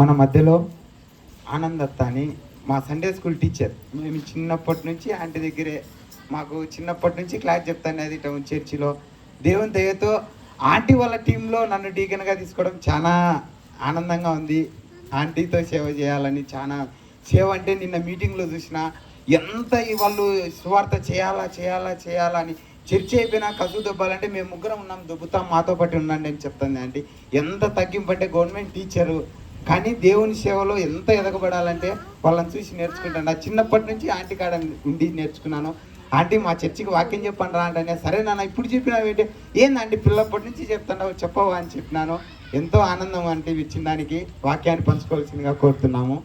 మన మధ్యలో ఆనందత్త అని మా సండే స్కూల్ టీచర్. మేము చిన్నప్పటి నుంచి ఆంటీ దగ్గరే, మాకు చిన్నప్పటి నుంచి క్లాస్ చెప్తానేది టౌన్ చర్చిలో. దేవుని దయతో ఆంటీ వాళ్ళ టీంలో నన్ను డీకన్గా తీసుకోవడం చాలా ఆనందంగా ఉంది. ఆంటీతో సేవ చేయాలని చాలా సేవ అంటే నిన్న మీటింగ్లో చూసిన ఎంత వాళ్ళు సువార్త చేయాలా అని చర్చ అయిపోయినా కసు దొబ్బాలంటే మేము ముగ్గురం ఉన్నాం, దొబ్బుతాం, మాతో పాటు ఉండండి అని చెప్తుంది ఆంటీ. ఎంత తగ్గింపు అంటే గవర్నమెంట్ టీచరు కానీ దేవుని సేవలో ఎంత ఎదగబడాలంటే వాళ్ళని చూసి నేర్చుకుంటాను. చిన్నప్పటి నుంచి ఆంటీ కాడ ఉండి నేర్చుకున్నాను. ఆంటీ మా చర్చికి వాక్యం చెప్పండి రా అంటే, సరే నాన్న ఇప్పుడు చెప్పినావు ఏంటి, ఏందంటే పిల్లప్పటి నుంచి చెప్తున్నావు చెప్పవా అని చెప్పినాను. ఎంతో ఆనందం అంటే ఇచ్చిన దానికి వాక్యాన్ని పంచుకోవాల్సిందిగా కోరుతున్నాము.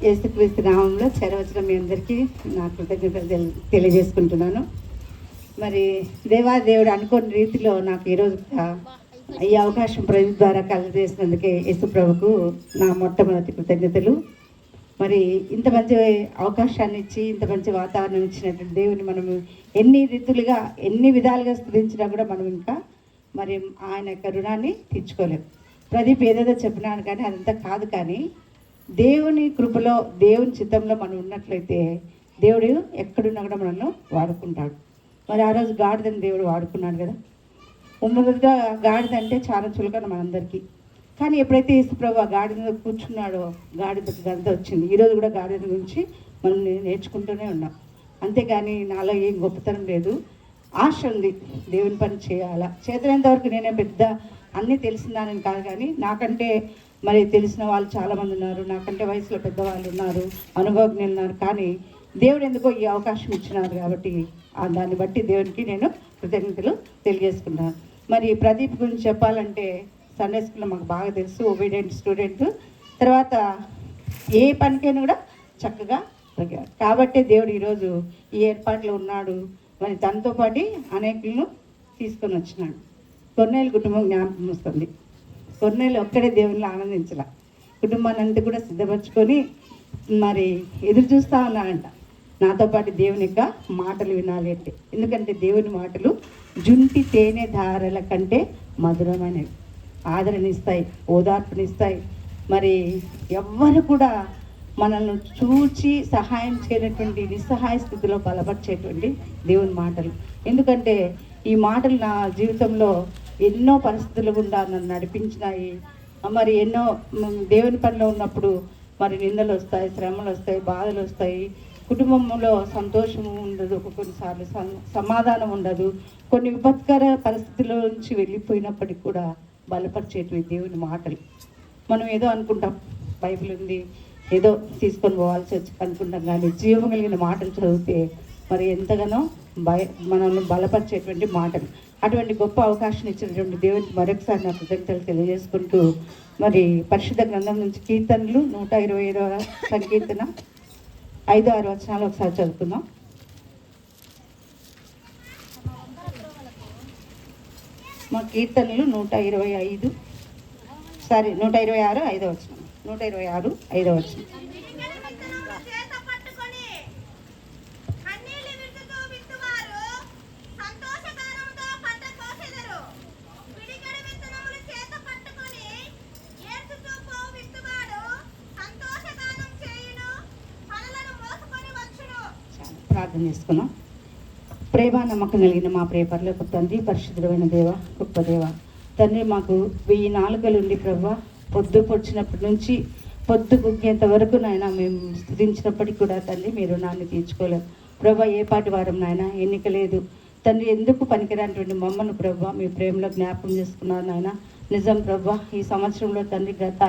యేసుక్రీస్తు నామంలో చేరవచ్చిన మీ అందరికీ నా కృతజ్ఞతలు తెలియజేసుకుంటున్నాను. మరి దేవుడు అనుకోని రీతిలో నాకు ఈరోజు ఈ అవకాశం ప్రజల ద్వారా కలగజేసినందుకే యేసు ప్రభుకు నా మొట్టమొదటి కృతజ్ఞతలు. మరి ఇంత మంచి అవకాశాన్ని ఇచ్చి ఇంత మంచి వాతావరణం ఇచ్చినటువంటి దేవుని మనము ఎన్ని విధాలుగా స్తుతించినా కూడా మనం ఇంకా మరి ఆయన యొక్క రుణాన్ని తీర్చుకోలేము. ప్రదీప్ ఏదేదో చెప్పినాను కానీ అదంతా కాదు, కానీ దేవుని కృపలో దేవుని చిత్తంలో మనం ఉన్నట్లయితే దేవుడు ఎక్కడున్నా కూడా మనల్ని వాడుకుంటాడు. మరి ఆ రోజు గాడిదని దేవుడు వాడుకున్నాడు కదా. ఉమ్మగా గాడిద అంటే చాలా చులకన మనందరికీ, కానీ ఎప్పుడైతే యేసుప్రభు ఆ గాడిద మీద కూర్చున్నాడో గాడిదకి గంత వచ్చింది. ఈరోజు కూడా గాడిద గురించి మనం నేర్చుకుంటూనే ఉన్నాం. అంతేగాని నాలో ఏం గొప్పతనం లేదు, ఆశ ఉంది దేవుని పని చేయాలా. చేతనంత వరకు నేనే పెద్ద అన్నీ తెలిసిందానని కాదు, కానీ నాకంటే మరి తెలిసిన వాళ్ళు చాలామంది ఉన్నారు, నాకంటే వయసులో పెద్దవాళ్ళు ఉన్నారు, అనుభవజ్ఞులు ఉన్నారు. కానీ దేవుడు ఎందుకో ఈ అవకాశం ఇచ్చినారు కాబట్టి దాన్ని బట్టి దేవునికి నేను కృతజ్ఞతలు తెలియజేసుకున్నాను. మరి ప్రదీప్ గురించి చెప్పాలంటే సండే స్కూల్లో మాకు బాగా తెలుసు, ఒబీడియంట్ స్టూడెంట్, తర్వాత ఏ పనికైనా కూడా చక్కగా కాబట్టి దేవుడు ఈరోజు ఈ ఏర్పాట్లో ఉన్నాడు. మరి తనతో పాటు అనేకులను తీసుకొని వచ్చినాడు. కొన్నేళ్ళ కుటుంబం జ్ఞాపకం వస్తుంది. కొన్నేళ్ళు ఒక్కడే దేవుళ్ళు ఆనందించాల, కుటుంబాన్ని అంతా కూడా సిద్ధపరచుకొని మరి ఎదురు చూస్తూ ఉన్నాడంట నాతో పాటు దేవుని యొక్క మాటలు వినాలి అంటే. ఎందుకంటే దేవుని మాటలు జుంటి తేనె ధారల కంటే మధురమైనవి, ఆదరణిస్తాయి, ఓదార్పునిస్తాయి. మరి ఎవ్వరు కూడా మనల్ని చూచి సహాయం చేయనటువంటి నిస్సహాయ స్థితిలో బలపరిచేటువంటి దేవుని మాటలు. ఎందుకంటే ఈ మాటలు నా జీవితంలో ఎన్నో పరిస్థితులు గుండా నన్ను నడిపించినాయి. మరి ఎన్నో దేవుని పనిలో ఉన్నప్పుడు మరి నిందలు వస్తాయి, శ్రమలు వస్తాయి, బాధలు వస్తాయి, కుటుంబంలో సంతోషం ఉండదు, కొన్నిసార్లు సమాధానం ఉండదు, కొన్ని విపత్కర పరిస్థితుల నుంచి వెళ్ళిపోయినప్పటికీ కూడా బలపరిచేటివి దేవుని మాటలు. మనం ఏదో అనుకుంటాం, బైబిల్ ఉంది ఏదో తీసుకొని పోవాల్సి వచ్చి అనుకుంటాం, కానీ జీవం కలిగిన మాటలు చదివితే మరి ఎంతగానో మనల్ని బలపరిచేటువంటి మాటలు. అటువంటి గొప్ప అవకాశం ఇచ్చినటువంటి దేవునికి మరొకసారి నా కృతజ్ఞతలు తెలియజేసుకుంటూ, మరి పరిశుద్ధ గ్రంథం నుంచి కీర్తనలు 125వ సంకీర్తన 5-6 వచనాలు ఒకసారి చదువుకుందాం. మా కీర్తనలు 126 5వ వచనం, 126 5వ వచనం. ప్రార్థన చేసుకున్నాం. ప్రేమ నమ్మకం కలిగిన మా ప్రియ పరలోక తండ్రి, పరిశుద్ధమైన దేవ, గొప్ప దేవ తండ్రి, మాకు 1000 నాలుకలు ఉండి ప్రభా పొద్దు పొడిచినప్పటి నుంచి పొద్దు గుగ్గేంత వరకు నాయన మేము స్తుతించినప్పటికీ కూడా తండ్రి మీరు రుణాన్ని తీర్చుకోలేము ప్రభా. ఏ పాటి వారం నాయన ఎన్నిక లేదు తండ్రి, ఎందుకు పనికిరానటువంటి మమ్మల్ని ప్రభా మీ ప్రేమలో జ్ఞాపకం చేసుకున్నారు నాయన. నిజం ప్రభా, ఈ సంవత్సరంలో తండ్రి గత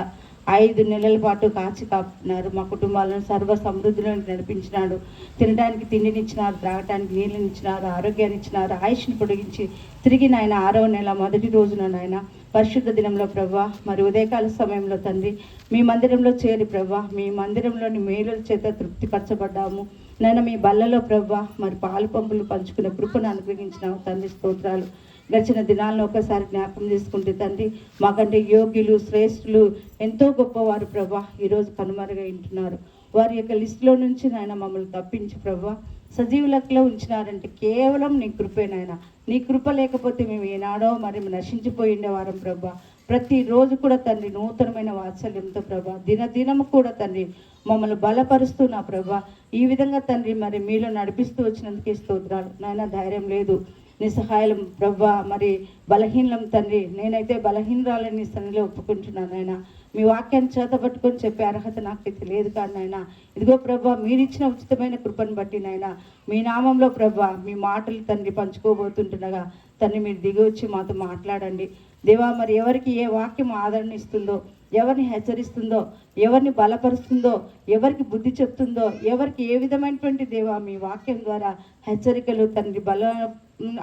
5 నెలల పాటు కాచి కాపుతున్నారు, మా కుటుంబాలను సర్వ సమృద్ధిలోకి నడిపించినాడు. తినడానికి తిండినిచ్చినారు, త్రాగటానికి నీళ్ళనిచ్చినారు, ఆరోగ్యాన్ని ఇచ్చినారు, ఆయుష్ని పొడిగించి తిరిగి నాయన 6వ నెల మొదటి రోజున నాయన పరిశుద్ధ దినంలో ప్రభా మరి ఉదయకాల సమయంలో తండ్రి మీ మందిరంలో చేరి ప్రభా మీ మందిరంలోని మేలుల చేత తృప్తిపరచబడ్డాము నాయన. మీ బల్లలో ప్రభా మరి పాలు పంపులు పంచుకునే కృపను అనుగ్రహించినావు తండ్రి, స్తోత్రాలు. గడిచిన దినాలను ఒకసారి జ్ఞాపకం చేసుకుంటే తండ్రి, మాకంటే యోగ్యులు శ్రేష్ఠులు ఎంతో గొప్పవారు ప్రభా ఈరోజు కనుమరుగై ఉంటున్నారు. వారి యొక్క లిస్టులో నుంచి నాయన మమ్మల్ని తప్పించి ప్రభా సజీవ లెక్కలో ఉంచినారంటే కేవలం నీ కృపే నాయన. నీ కృప లేకపోతే మేము ఏనాడో మరి నశించిపోయి ఉండేవారం ప్రభా. ప్రతిరోజు కూడా తండ్రి నూతనమైన వాత్సల్యంతో ప్రభా దినదినము కూడా తండ్రి మమ్మల్ని బలపరుస్తూ నా ప్రభా ఈ విధంగా తండ్రి మరి మీలో నడిపిస్తూ వచ్చినందుకే స్తోత్రాలు నాయన. ధైర్యం లేదు, నిస్సహాయం ప్రభా, మరి బలహీనం తండ్రి. నేనైతే బలహీనరాలని సన్నిలో ఒప్పుకుంటున్నాను ఆయన. మీ వాక్యాన్ని చేతపట్టుకొని చెప్పే అర్హత నాకైతే లేదు కానీ నాయన. ఇదిగో ప్రభా మీరిచ్చిన ఉచితమైన కృపను బట్టి నాయన మీ నామంలో ప్రభా మీ మాటలు తండ్రి పంచుకోబోతుంటుండగా తండ్రి మీరు దిగి వచ్చి మాతో మాట్లాడండి దేవా. మరి ఎవరికి ఏ వాక్యం ఆదరణ ఇస్తుందో, ఎవరిని హెచ్చరిస్తుందో, ఎవరిని బలపరుస్తుందో, ఎవరికి బుద్ధి చెప్తుందో, ఎవరికి ఏ విధమైనటువంటి దేవా మీ వాక్యం ద్వారా హెచ్చరికలు తండ్రి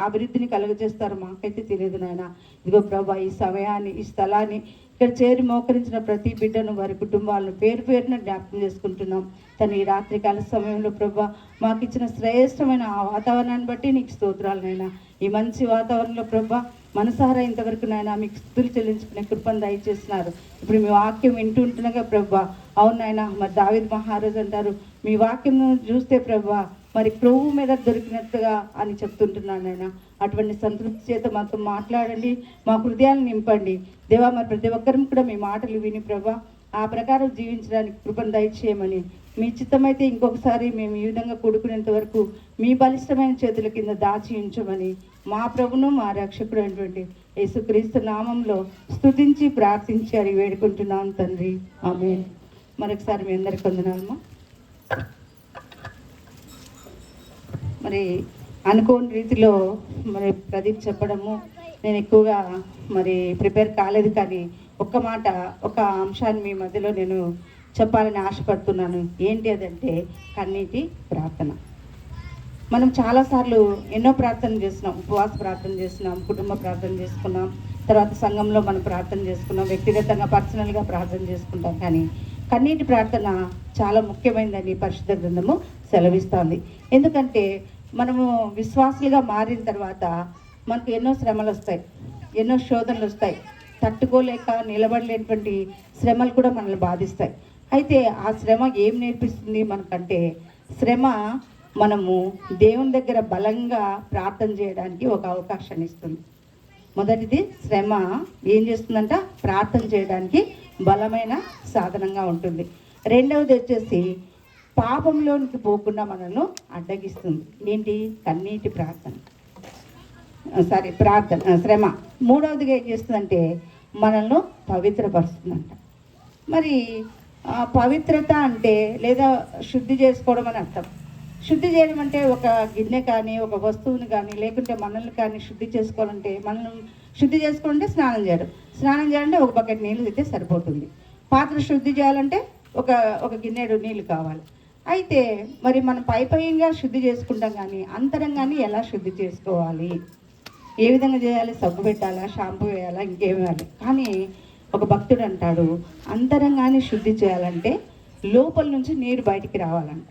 అభివృద్ధిని కలుగజేస్తారు మాకైతే తెలియదు నాయన. ఇదిగో ప్రభా ఈ సమయాన్ని, ఈ స్థలాన్ని, ఇక్కడ చేరి మోకరించిన ప్రతి బిడ్డను వారి కుటుంబాలను పేరు పేరున జ్ఞాపకం చేసుకుంటున్నాం. తను ఈ రాత్రికాల సమయంలో ప్రభా మాకు ఇచ్చిన శ్రేష్టమైన ఆ వాతావరణాన్ని బట్టి నీకు స్తోత్రాలనైనా. ఈ మంచి వాతావరణంలో ప్రభా మనసారా ఇంతవరకు నాయన మీకు స్తుతులు చెల్లించుకునే కృపను దయచేస్తున్నారు. ఇప్పుడు మీ వాక్యం వింటుంటున్నగా ప్రభా అవునాయన. మరి దావీదు మహారాజు అంటారు మీ వాక్యం చూస్తే ప్రభా మరి క్రొవ్వు మీద దొరికినట్టుగా అని చెప్తుంటున్నాను నాయన. అటువంటి సంతృప్తి చేత మాతో మాట్లాడండి, మా హృదయాలను నింపండి దేవా. మరి ప్రతి ఒక్కరిని కూడా మీ మాటలు విని ప్రభా ఆ ప్రకారం జీవించడానికి కృపను దయచేయమని, మీ చిత్తమైతే ఇంకొకసారి మేము ఈ విధంగా కూడుకునేంత వరకు మీ బలిష్టమైన చేతుల కింద దాచి ఉంచమని మా ప్రభును మా రక్షకుడు అయినటువంటి యేసుక్రీస్తు నామంలో స్తుతించి ప్రార్థించి అని వేడుకుంటున్నాం తండ్రి, ఆమేన్. మరొకసారి మీ అందరికి వందనాలమ్మా. మరి అనుకోని రీతిలో మరి ప్రదీప్ చెప్పడము నేను ఎక్కువగా మరి ప్రిపేర్ కాలేదు, కానీ ఒక్క మాట, ఒక అంశాన్ని మీ మధ్యలో నేను చెప్పాలని ఆశపడుతున్నాను. ఏంటి అదంటే కన్నీటి ప్రార్థన. మనం చాలాసార్లు ఎన్నో ప్రార్థన చేస్తున్నాం, ఉపవాస ప్రార్థన చేస్తున్నాం, కుటుంబ ప్రార్థన చేసుకున్నాం, తర్వాత సంఘంలో మనం ప్రార్థన చేసుకున్నాం, వ్యక్తిగతంగా పర్సనల్గా ప్రార్థన చేసుకుంటాం. కానీ కన్నీటి ప్రార్థన చాలా ముఖ్యమైనదని పరిశుద్ధ గ్రంథము సెలవిస్తోంది. ఎందుకంటే మనము విశ్వాసులుగా మారిన తర్వాత మనకు ఎన్నో శ్రమలు వస్తాయి, ఎన్నో శోధనలు వస్తాయి, తట్టుకోలేక నిలబడలేనటువంటి శ్రమలు కూడా మనల్ని బాధిస్తాయి. అయితే ఆ శ్రమ ఏం నేర్పిస్తుంది మనకంటే, శ్రమ మనము దేవుని దగ్గర బలంగా ప్రార్థన చేయడానికి ఒక అవకాశాన్ని ఇస్తుంది. మొదటిది శ్రమ ఏం చేస్తుందంట, ప్రార్థన చేయడానికి బలమైన సాధనంగా ఉంటుంది. రెండవది వచ్చేసి పాపంలోనికి పోకుండా మనల్ని అడ్డగిస్తుంది. ఏంటి, కన్నీటి ప్రార్థన, శ్రమ. మూడవదిగా ఏం చేస్తుందంటే మనల్ని పవిత్రపరుస్తుందంట. మరి పవిత్రత అంటే లేదా శుద్ధి చేసుకోవడం అని అర్థం. శుద్ధి చేయడం అంటే ఒక గిన్నె కానీ, ఒక వస్తువుని కానీ, లేకుంటే మనల్ని కానీ శుద్ధి చేసుకోవాలంటే, మనల్ని శుద్ధి చేసుకోవాలంటే స్నానం చేయడం. స్నానం చేయాలంటే ఒక బకెట్ నీళ్ళు అయితే సరిపోతుంది. పాత్ర శుద్ధి చేయాలంటే ఒక గిన్నెడు నీళ్ళు కావాలి. అయితే మరి మనం పైగా శుద్ధి చేసుకుంటాం, కానీ అంతరంగాన్ని ఎలా శుద్ధి చేసుకోవాలి, ఏ విధంగా చేయాలి, సబ్బు పెట్టాలా, షాంపూ వేయాలా, ఇంకేం వేయాలి. కానీ ఒక భక్తుడు అంటాడు అంతరంగాన్ని శుద్ధి చేయాలంటే లోపల నుంచి నీరు బయటికి రావాలంట.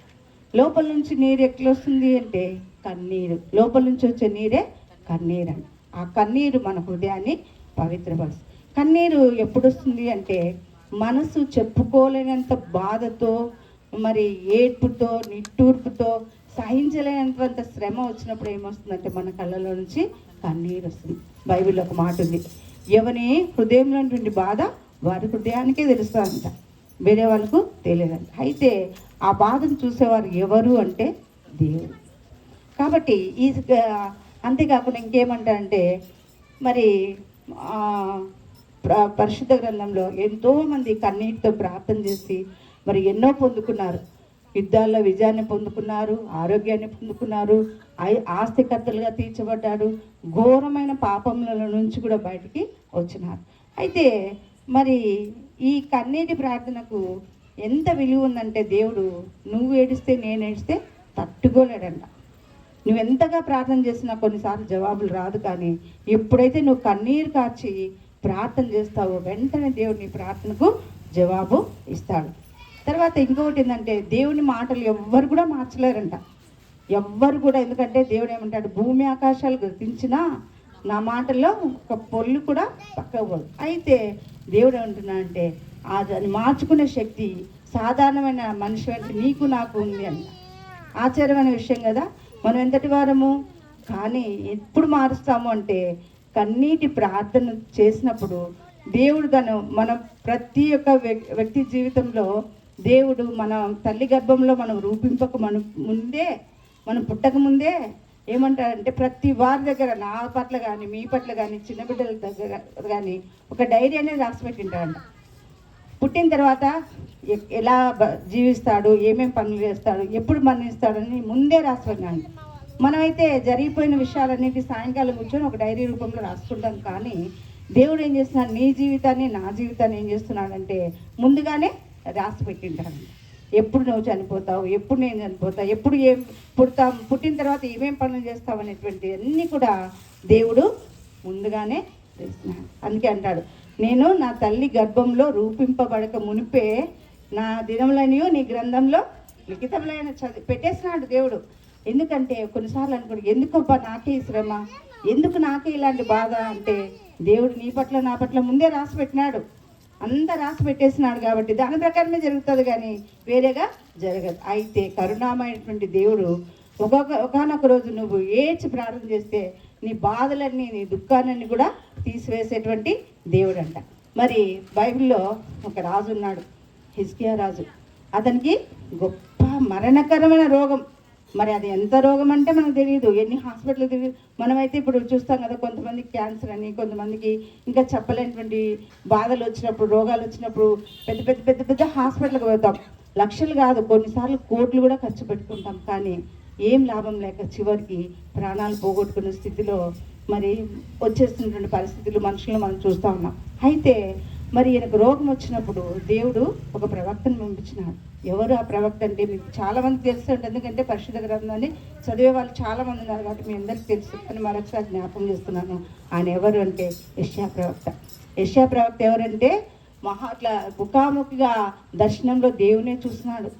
లోపల నుంచి నీరు ఎట్లా వస్తుంది అంటే కన్నీరు. లోపల నుంచి వచ్చే నీరే కన్నీరు అంట. ఆ కన్నీరు మన హృదయాన్ని పవిత్రపరుస్తుంది. కన్నీరు ఎప్పుడు వస్తుంది అంటే మనసు చెప్పుకోలేనంత బాధతో, మరి ఏడ్పుతో, నిట్టూర్పుతో, సహించలేనంత శ్రమ వచ్చినప్పుడు ఏమొస్తుందంటే మన కళ్ళలో నుంచి కన్నీరు వస్తుంది. బైబిల్లో ఒక మాట ఉంది, ఎవని హృదయంలో ఉన్నటువంటి బాధ వారి హృదయానికే తెలుస్తుందంట, వేరే వాళ్ళకు తెలియదంట. అయితే ఆ బాధను చూసేవారు ఎవరు అంటే దేవుడు. కాబట్టి అంతేకాకుండా ఇంకేమంటారంటే మరి పరిశుద్ధ గ్రంథంలో ఎంతోమంది కన్నీటితో ప్రార్థన చేసి మరి ఎన్నో పొందుకున్నారు. యుద్ధాల్లో విజయాన్ని పొందుకున్నారు, ఆరోగ్యాన్ని పొందుకున్నారు, ఆస్తికర్తలుగా తీర్చబడ్డాడు, ఘోరమైన పాపముల నుంచి కూడా బయటికి వచ్చినారు. అయితే మరి ఈ కన్నీటి ప్రార్థనకు ఎంత విలువ ఉందంటే, దేవుడు నువ్వు ఏడిస్తే నేను ఏడిస్తే తట్టుకోలేడంట. నువ్వు ఎంతగా ప్రార్థన చేసినా కొన్నిసార్లు జవాబులు రాదు, కానీ ఎప్పుడైతే నువ్వు కన్నీరు కార్చి ప్రార్థన చేస్తావో వెంటనే దేవుడు నీ ప్రార్థనకు జవాబు ఇస్తాడు. తర్వాత ఇంకొకటి ఏంటంటే దేవుని మాటలు ఎవ్వరు కూడా మార్చలేరంట, ఎవ్వరు కూడా. ఎందుకంటే దేవుడు ఏమంటాడు, భూమి ఆకాశాలు గతించినా నా మాటల్లో ఒక పొల్లు కూడా పక్కకు పోదు. అయితే దేవుడు ఏమంటున్నా అంటే దాన్ని మార్చుకునే శక్తి సాధారణమైన మనిషి అంటే నీకు నాకు ఉంది అంట. ఆశ్చర్యమైన విషయం కదా. మనం ఎంతటి వారము, కానీ ఎప్పుడు మారుస్తాము అంటే కన్నీటి ప్రార్థన చేసినప్పుడు దేవుడు మన ప్రతి ఒక్క వ్యక్తి జీవితంలో దేవుడు మన తల్లి గర్భంలో మనం రూపింపక ముందే, మనం పుట్టక ముందే ఏమంటారంటే ప్రతి వారి దగ్గర, నా పట్ల కానీ మీ పట్ల కానీ చిన్న బిడ్డల దగ్గర కానీ ఒక డైరీ అనేది రాసి పెట్టింటాడంట. పుట్టిన తర్వాత ఎలా జీవిస్తాడు, ఏమేమి పనులు చేస్తాడు, ఎప్పుడు మరణిస్తాడని ముందే రాసి పెట్టినాడు. మనమైతే జరిగిపోయిన విషయాలన్నిటి సాయంకాలం కూర్చొని ఒక డైరీ రూపంలో రాసుకుంటాం. కానీ దేవుడు ఏం చేస్తున్నాడు, నీ జీవితాన్ని నా జీవితాన్ని ఏం చేస్తున్నాడంటే ముందుగానే రాసి పెట్టింటాడు. ఎప్పుడు నువ్వు చనిపోతావు, ఎప్పుడు నేను చనిపోతావు, ఎప్పుడు ఏం పుట్టిన తర్వాత ఏమేం పనులు చేస్తావు అనేటువంటి అన్నీ కూడా దేవుడు ముందుగానే చేస్తున్నాడు. అందుకే అంటాడు, నేను నా తల్లి గర్భంలో రూపింపబడక మునిపే నా దినములనియో నీ గ్రంథంలో లిఖితములైన పెట్టేసినాడు దేవుడు. ఎందుకంటే కొన్నిసార్లు అనుకోండి, ఎందుకబ్బా నాకే ఈ శ్రమ, ఎందుకు నాకే ఇలాంటి బాధ అంటే దేవుడు నీ పట్ల నా పట్ల ముందే రాసి పెట్టినాడు. అంతా రాసి పెట్టేసినాడు కాబట్టి దాని ప్రకారమే జరుగుతుంది, కానీ వేరేగా జరగదు. అయితే కరుణామైనటువంటి దేవుడు ఒకనొక రోజు నువ్వు ఏడ్చి ప్రార్థన చేస్తే నీ బాధలన్నీ, నీ దుఃఖాలన్నీ కూడా తీసివేసేటువంటి దేవుడు అంట. మరి బైబిల్లో ఒక రాజు ఉన్నాడు, హిజ్కియా రాజు. అతనికి గొప్ప మరణకరమైన రోగం. మరి అది ఎంత రోగం అంటే మనకు తెలియదు, ఎన్ని హాస్పిటల్ తెలియదు. మనమైతే ఇప్పుడు చూస్తాం కదా, కొంతమందికి క్యాన్సర్ అని, కొంతమందికి ఇంకా చెప్పలేనటువంటి బాధలు వచ్చినప్పుడు, రోగాలు వచ్చినప్పుడు పెద్ద పెద్ద పెద్ద పెద్ద హాస్పిటల్కి పోతాం. లక్షలు కాదు, కొన్నిసార్లు కోట్లు కూడా ఖర్చు పెట్టుకుంటాం. కానీ ఏం లాభం లేక చివరికి ప్రాణాలు పోగొట్టుకున్న స్థితిలో మరి వచ్చేస్తున్నటువంటి పరిస్థితులు మనుషులను మనం చూస్తూ ఉన్నాం. అయితే మరి ఈయనకు రోగం వచ్చినప్పుడు దేవుడు ఒక ప్రవక్తను పంపించినాడు. ఎవరు ఆ ప్రవక్త అంటే మీకు చాలామంది తెలుసు ఉంటుంది, ఎందుకంటే పరిశుద్ధ గ్రంథాన్ని చదివే వాళ్ళు చాలామంది ఉన్నారు కాబట్టి మీ అందరికీ తెలుసు. కానీ మరొకసారి జ్ఞాపకం చేస్తున్నాను, ఆయన ఎవరు అంటే యెషయా ప్రవక్త. యెషయా ప్రవక్త ఎవరంటే ఇట్లా ముఖాముఖిగా దర్శనంలో దేవునే చూస్తున్నాడు.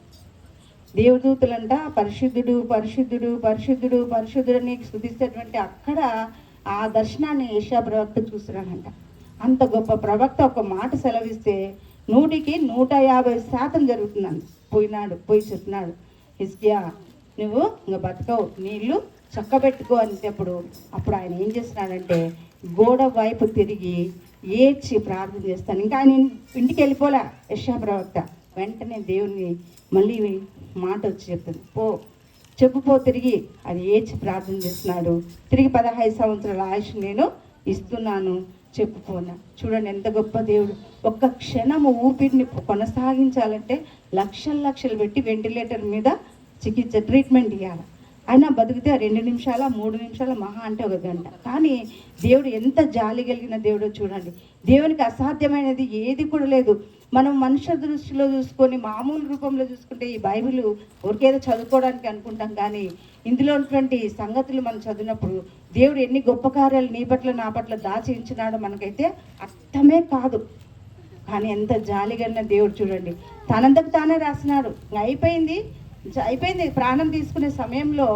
దేవదూతలంట పరిశుద్ధుడు పరిశుద్ధుడు పరిశుద్ధుడు పరిశుద్ధుడు అని స్తుతిస్తేటువంటి అక్కడ ఆ దర్శనాన్ని యెషయా ప్రవక్త చూస్తున్నాడంట. అంత గొప్ప ప్రవక్త ఒక మాట సెలవిస్తే 100% జరుగుతుందని పోయి చెప్తున్నాడు, హిజ్కియా నువ్వు ఇంకా బతకవు, నీళ్ళు చక్కబెట్టుకో అనేటప్పుడు అప్పుడు ఆయన ఏం చేస్తున్నాడంటే గోడ వైపు తిరిగి ఏడ్చి ప్రార్థన చేస్తాను. ఇంకా ఆయన ఇంటికి వెళ్ళిపోలే యెషయా ప్రవక్త. వెంటనే దేవుని మళ్ళీ మాట వచ్చి చెప్తుంది, చెప్పుపో తిరిగి. అది ఏడ్చి ప్రార్థన చేస్తున్నాడు. తిరిగి 15 సంవత్సరాల ఆయుష్ నేను ఇస్తున్నాను, చెప్పుకోనా. చూడండి ఎంత గొప్ప దేవుడు. ఒక్క క్షణము ఊపిరిని కొనసాగించాలంటే లక్షలు పెట్టి వెంటిలేటర్ మీద ట్రీట్మెంట్ ఇవ్వాలి. అయినా బతికితే 2 నిమిషాల 3 నిమిషాల మహా అంటే 1 గంట. కానీ దేవుడు ఎంత జాలి కలిగిన దేవుడో చూడండి. దేవునికి అసాధ్యమైనది ఏది కూడా లేదు. మనం మనుష్య దృష్టిలో చూసుకొని మామూలు రూపంలో చూసుకుంటే ఈ బైబిల్ ఊరికేదో చదువుకోవడానికి అనుకుంటాం. కానీ ఇందులో ఉన్నటువంటి సంగతులు మనం చదివినప్పుడు దేవుడు ఎన్ని గొప్ప కార్యాలు నీ పట్ల నా పట్ల దాచించినాడో మనకైతే అర్థమే కాదు. కానీ ఎంత జాలిగలిగిన దేవుడు చూడండి, తనంతకు తానే రాసినాడు. అయిపోయింది ప్రాణం తీసుకునే సమయంలో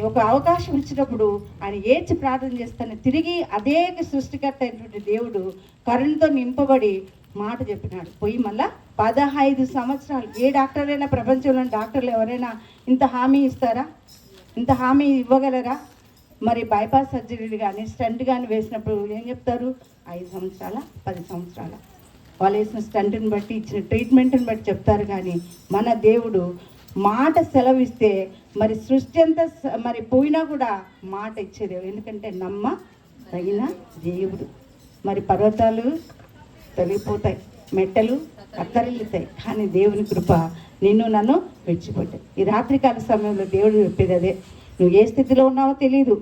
ఒక అవకాశం ఇచ్చినప్పుడు ఆయన ఏడ్చి ప్రార్థన చేస్తాను. తిరిగి అదే సృష్టికర్త అయినటువంటి దేవుడు కరుణతో నింపబడి మాట చెప్పినాడు. పోయి మళ్ళా 15 సంవత్సరాలు. ఏ డాక్టర్ అయినా, ప్రపంచంలో డాక్టర్లు ఎవరైనా ఇంత హామీ ఇస్తారా? ఇంత హామీ ఇవ్వగలరా? మరి బైపాస్ సర్జరీ కానీ స్టంట్ కానీ వేసినప్పుడు ఏం చెప్తారు? 5 సంవత్సరాల 10 సంవత్సరాల వాళ్ళు వేసిన స్టంట్ని బట్టి, ఇచ్చిన ట్రీట్మెంట్ని బట్టి చెప్తారు. కానీ మన దేవుడు మాట సెలవిస్తే మరి సృష్టి అంతా మరి పోయినా కూడా మాట ఇచ్చేది. ఎందుకంటే తగిన దేవుడు. మరి పర్వతాలు తొలగిపోతాయి, మెట్టలు కత్తరిల్లుతాయి, కానీ దేవుని కృప నిన్ను నన్ను విడిచిపెట్టాయి. ఈ రాత్రికాల సమయంలో దేవుడు చెప్పేది అదే. నువ్వు ఏ స్థితిలో ఉన్నావో తెలియదు,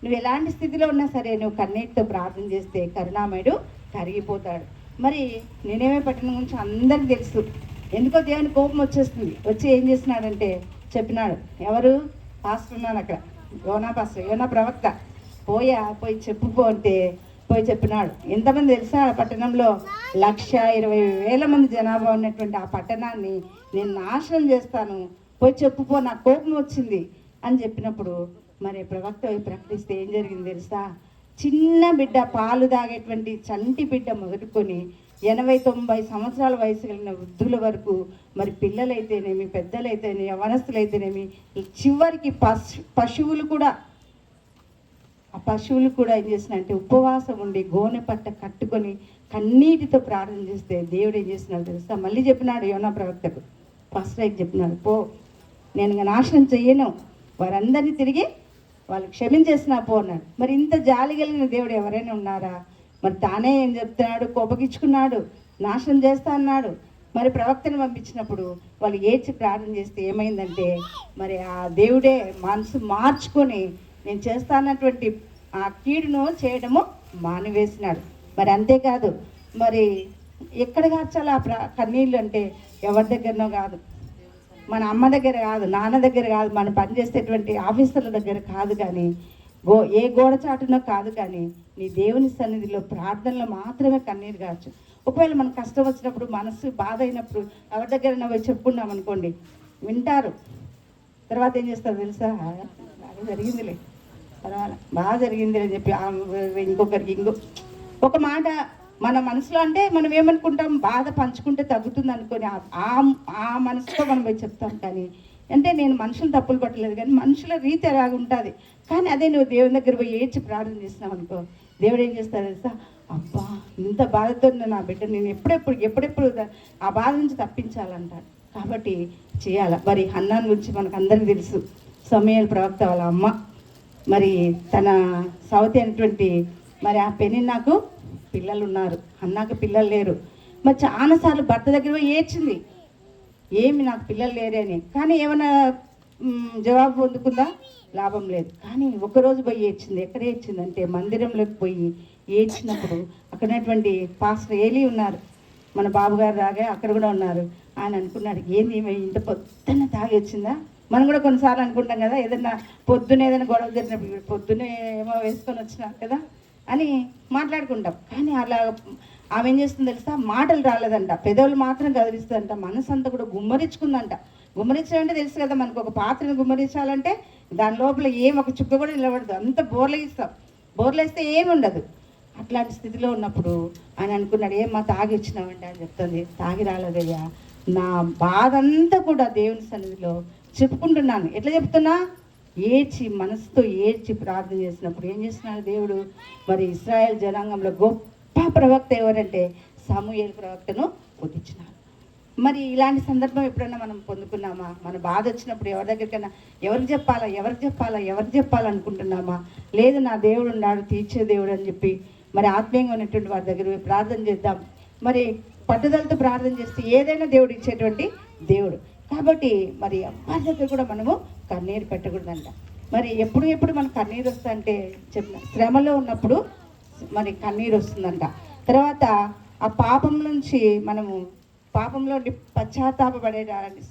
నువ్వు ఎలాంటి స్థితిలో ఉన్నా సరే నువ్వు కన్నీటితో ప్రార్థన చేస్తే కరుణామయుడు కరిగిపోతాడు. మరి నేనేమే పట్టణం గురించి అందరికీ తెలుసు. ఎందుకో దేవుని కోపం వచ్చేస్తుంది. వచ్చి ఏం చేస్తున్నాడంటే చెప్పినాడు. ఎవరు? పాస్టర్ ఉన్నాను అక్కడ, యోనా ప్రవక్త. పోయి చెప్పుకో అంటే పోయి చెప్పినాడు. ఎంతమంది తెలుసా? ఆ పట్టణంలో 1,20,000 మంది జనాభా ఉన్నటువంటి ఆ పట్టణాన్ని నేను నాశనం చేస్తాను, పోయి చెప్పుకో, నాకు కోపం వచ్చింది అని చెప్పినప్పుడు మరి ప్రవక్త ప్రకటిస్తే ఏం జరిగింది తెలుసా? చిన్న బిడ్డ, పాలు తాగేటువంటి చంటి బిడ్డ మొదలుకొని 80-90 సంవత్సరాల వయసు కలిగిన వృద్ధుల వరకు, మరి పిల్లలైతేనేమి, పెద్దలైతేనేమి, యవనస్తులైతేనేమి, చివరికి పశువులు కూడా, ఆ పశువులు కూడా ఏం చేసినాయంటే ఉపవాసం ఉండి గోనె పట్ట కట్టుకొని కన్నీటితో ప్రార్థన చేస్తే దేవుడు ఏం చేస్తున్నాడు తెలుసా? మళ్ళీ చెప్పినాడు యోనా ప్రవక్తకు, ఫస్ట్ రైట్ చెప్పినాడు, పో, నేను ఇంకా నాశనం చెయ్యను, వారందరినీ తిరిగి వాళ్ళు క్షమించేసినా పో అన్నాడు. మరి ఇంత జాలి కలిగిన దేవుడు ఎవరైనా ఉన్నారా? మరి తానే ఏం చెప్తున్నాడు? కోపగించుకున్నాడు, నాశనం చేస్తా అన్నాడు. మరి ప్రవక్తను పంపించినప్పుడు వాళ్ళు ఏడ్చి ప్రార్థన చేస్తే ఏమైందంటే, మరి ఆ దేవుడే మనసు మార్చుకొని నేను చేస్తానటువంటి ఆ కీడును చేయడము మానివేసినాడు. మరి అంతేకాదు, మరి ఎక్కడ కార్చాలి ఆ కన్నీళ్ళు అంటే ఎవరి దగ్గరనో కాదు, మన అమ్మ దగ్గర కాదు, నాన్న దగ్గర కాదు, మనం పనిచేసేటువంటి ఆఫీసర్ల దగ్గర కాదు, కానీ ఏ గోడ చాటునో కాదు, కానీ నీ దేవుని సన్నిధిలో ప్రార్థనలో మాత్రమే కన్నీరు కావచ్చు. ఒకవేళ మనకు కష్టం వచ్చినప్పుడు, మనసు బాధ అయినప్పుడు ఎవరి దగ్గర పోయి చెప్పుకున్నాం అనుకోండి, వింటారు. తర్వాత ఏం చేస్తారు తెలుసా? బాగా జరిగిందిలే, పర్వాలే, బాగా జరిగింది అని చెప్పి ఇంకొకరికి ఒక మాట మన మనసులో, అంటే మనం ఏమనుకుంటాం, బాధ పంచుకుంటే తగ్గుతుంది అనుకొని ఆ మనసుతో మనం పోయి చెప్తాం. కానీ అంటే నేను మనుషులు తప్పులు పట్టలేదు, కానీ మనుషుల రీతి ఎలాగ ఉంటుంది. కానీ అదే నువ్వు దేవుని దగ్గర పోయి ఏడ్చి ప్రార్థన చేసినావు అనుకో, దేవుడు ఏం చేస్తాడు తెలుసా? అబ్బా, ఇంత బాధతో నా బిడ్డ నేను ఎప్పుడెప్పుడు ఆ బాధ నుంచి తప్పించాలంటాడు. కాబట్టి చేయాలి. మరి హన్నాన్ గురించి మనకు అందరికీ తెలుసు. సమూయేలు ప్రవక్త వాళ్ళ అమ్మ, మరి తన సౌతి అయినటువంటి మరి ఆ పెనిన్నాకు పిల్లలు ఉన్నారు, హన్నాకు పిల్లలు లేరు. మరి చాలాసార్లు భర్త దగ్గర పోయి ఏడ్చింది, ఏమి నాకు పిల్లలు లేరే అని. కానీ ఏమైనా జవాబు పొందుకుందా? లాభం లేదు. కానీ ఒకరోజు పోయి ఏడ్చింది. ఎక్కడ ఏడ్చిందంటే మందిరంలోకి పోయి ఏడ్చినప్పుడు అక్కడటువంటి పాస్టర్ ఏలి ఉన్నారు, మన బాబుగారు రాగా అక్కడ కూడా ఉన్నారు. ఆయన అనుకున్నాడు, ఏంది ఇంత పొద్దున్న తాగి వచ్చిందా? మనం కూడా కొన్నిసార్లు అనుకుంటాం కదా, ఏదైనా పొద్దున్న ఏదైనా గొడవ జరిగినప్పుడు పొద్దున్నే ఏమో వేసుకొని వచ్చినాం కదా అని మాట్లాడుకుంటాం. కానీ అలా ఆమె ఏం చేస్తుంది తెలుసా? మాటలు రాలేదంట, పెదవులు మాత్రం కదిలిస్తుందంట, మనసు అంతా కూడా గుమ్మరించుకుందంట. గుమ్మరించాలంటే తెలుసు కదా, మనకు ఒక పాత్రను గుమ్మరించాలంటే దాని లోపల ఒక చుక్క కూడా నిలబడదు, అంత బోర్లేస్తే ఏమి ఉండదు. అట్లాంటి స్థితిలో ఉన్నప్పుడు ఆయన అనుకున్నాడు, ఏమ్మా తాగి వచ్చినావండి అని చెప్తుంది. తాగి రాలేదయ్యా, నా బాధ అంతా కూడా దేవుని సన్నిధిలో చెప్పుకుంటున్నాను. ఎట్లా చెప్తున్నా? ఏడ్చి, మనసుతో ఏడ్చి ప్రార్థన చేసినప్పుడు ఏం చేస్తున్నాడు దేవుడు? మరి ఇశ్రాయేల్ జనాంగంలో గొప్ప ప్రవక్త ఎవరంటే సమూయేలు ప్రవక్తను పుట్టించినాడు. మరి ఇలాంటి సందర్భం ఎప్పుడైనా మనం పొందుకున్నామా? మన బాధ వచ్చినప్పుడు ఎవరి దగ్గరికైనా ఎవరికి చెప్పాలనుకుంటున్నామా? లేదు, నా దేవుడు ఉన్నాడు, తీర్చే దేవుడు అని చెప్పి మరి ఆత్మీయంగా ఉన్నటువంటి వారి దగ్గర ప్రార్థన చేద్దాం. మరి పట్టుదలతో ప్రార్థన చేస్తే ఏదైనా దేవుడు ఇచ్చేటువంటి దేవుడు. కాబట్టి మరి ఎవరి దగ్గర కూడా మనము కన్నీరు పెట్టకూడదంట. మరి ఎప్పుడు మనకు కన్నీరు వస్తుందంటే చెప్పిన శ్రమలో ఉన్నప్పుడు మరి కన్నీరు వస్తుందంట. తర్వాత ఆ పాపం నుంచి పాపంలో పశ్చాత్తాపపడే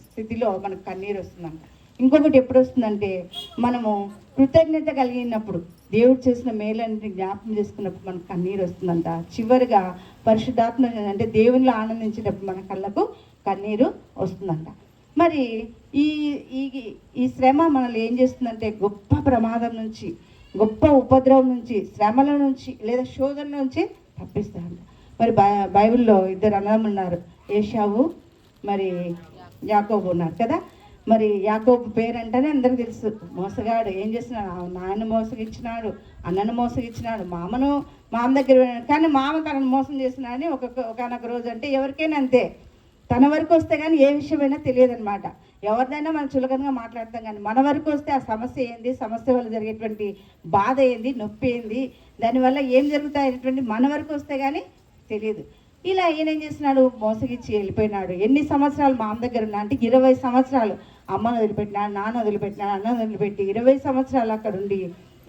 స్థితిలో మనకు కన్నీరు వస్తుందంట. ఇంకొకటి ఎప్పుడు వస్తుందంటే మనము కృతజ్ఞత కలిగినప్పుడు, దేవుడు చేసిన మేలన్నీ జ్ఞాపకం చేసుకున్నప్పుడు మనకు కన్నీరు వస్తుందంట. చివరిగా పరిశుద్ధాత్మ అంటే దేవునిలో ఆనందించేటప్పుడు మన కళ్ళకు కన్నీరు వస్తుందంట. మరి ఈ శ్రమ మనల్ని ఏం చేస్తుందంటే గొప్ప ప్రమాదం నుంచి, గొప్ప ఉపద్రవం నుంచి, శ్రమల నుంచి లేదా శోధన నుంచి తప్పిస్తాడు. మరి బైబిల్లో 2 అన్నదమ్ములు ఉన్నారు, ఏశావు మరి యాకోబు ఉన్నారు కదా. మరి యాకోబు పేరు అంటేనే అందరికీ తెలుసు, మోసగాడు. ఏం చేస్తున్నాడు? నాన్న మోసగిచ్చినాడు, అన్నను మోసగిచ్చినాడు, మామ దగ్గర. కానీ మామ తనను మోసం చేసినాడని ఒకనొక రోజు అంటే ఎవరికైనా అంతే, తన వరకు వస్తే కానీ ఏ విషయమైనా తెలియదు అనమాట. ఎవరిదైనా మనం చులకనగా మాట్లాడతాం, కానీ మన వరకు వస్తే ఆ సమస్య ఏంది, సమస్య వల్ల జరిగేటువంటి బాధ ఏంది, నొప్పి ఏంది, దానివల్ల ఏం జరుగుతాయనేటువంటి మన వరకు వస్తే కానీ తెలియదు. ఇలా ఈయన ఏం చేసినాడు? మోసగిచ్చి వెళ్ళిపోయినాడు. ఎన్ని సంవత్సరాలు మామ దగ్గర ఉన్నా అంటే 20 సంవత్సరాలు అమ్మను వదిలిపెట్టినాడు, నాన్న వదిలిపెట్టినాడు, అన్న వదిలిపెట్టి 20 సంవత్సరాలు అక్కడ ఉండి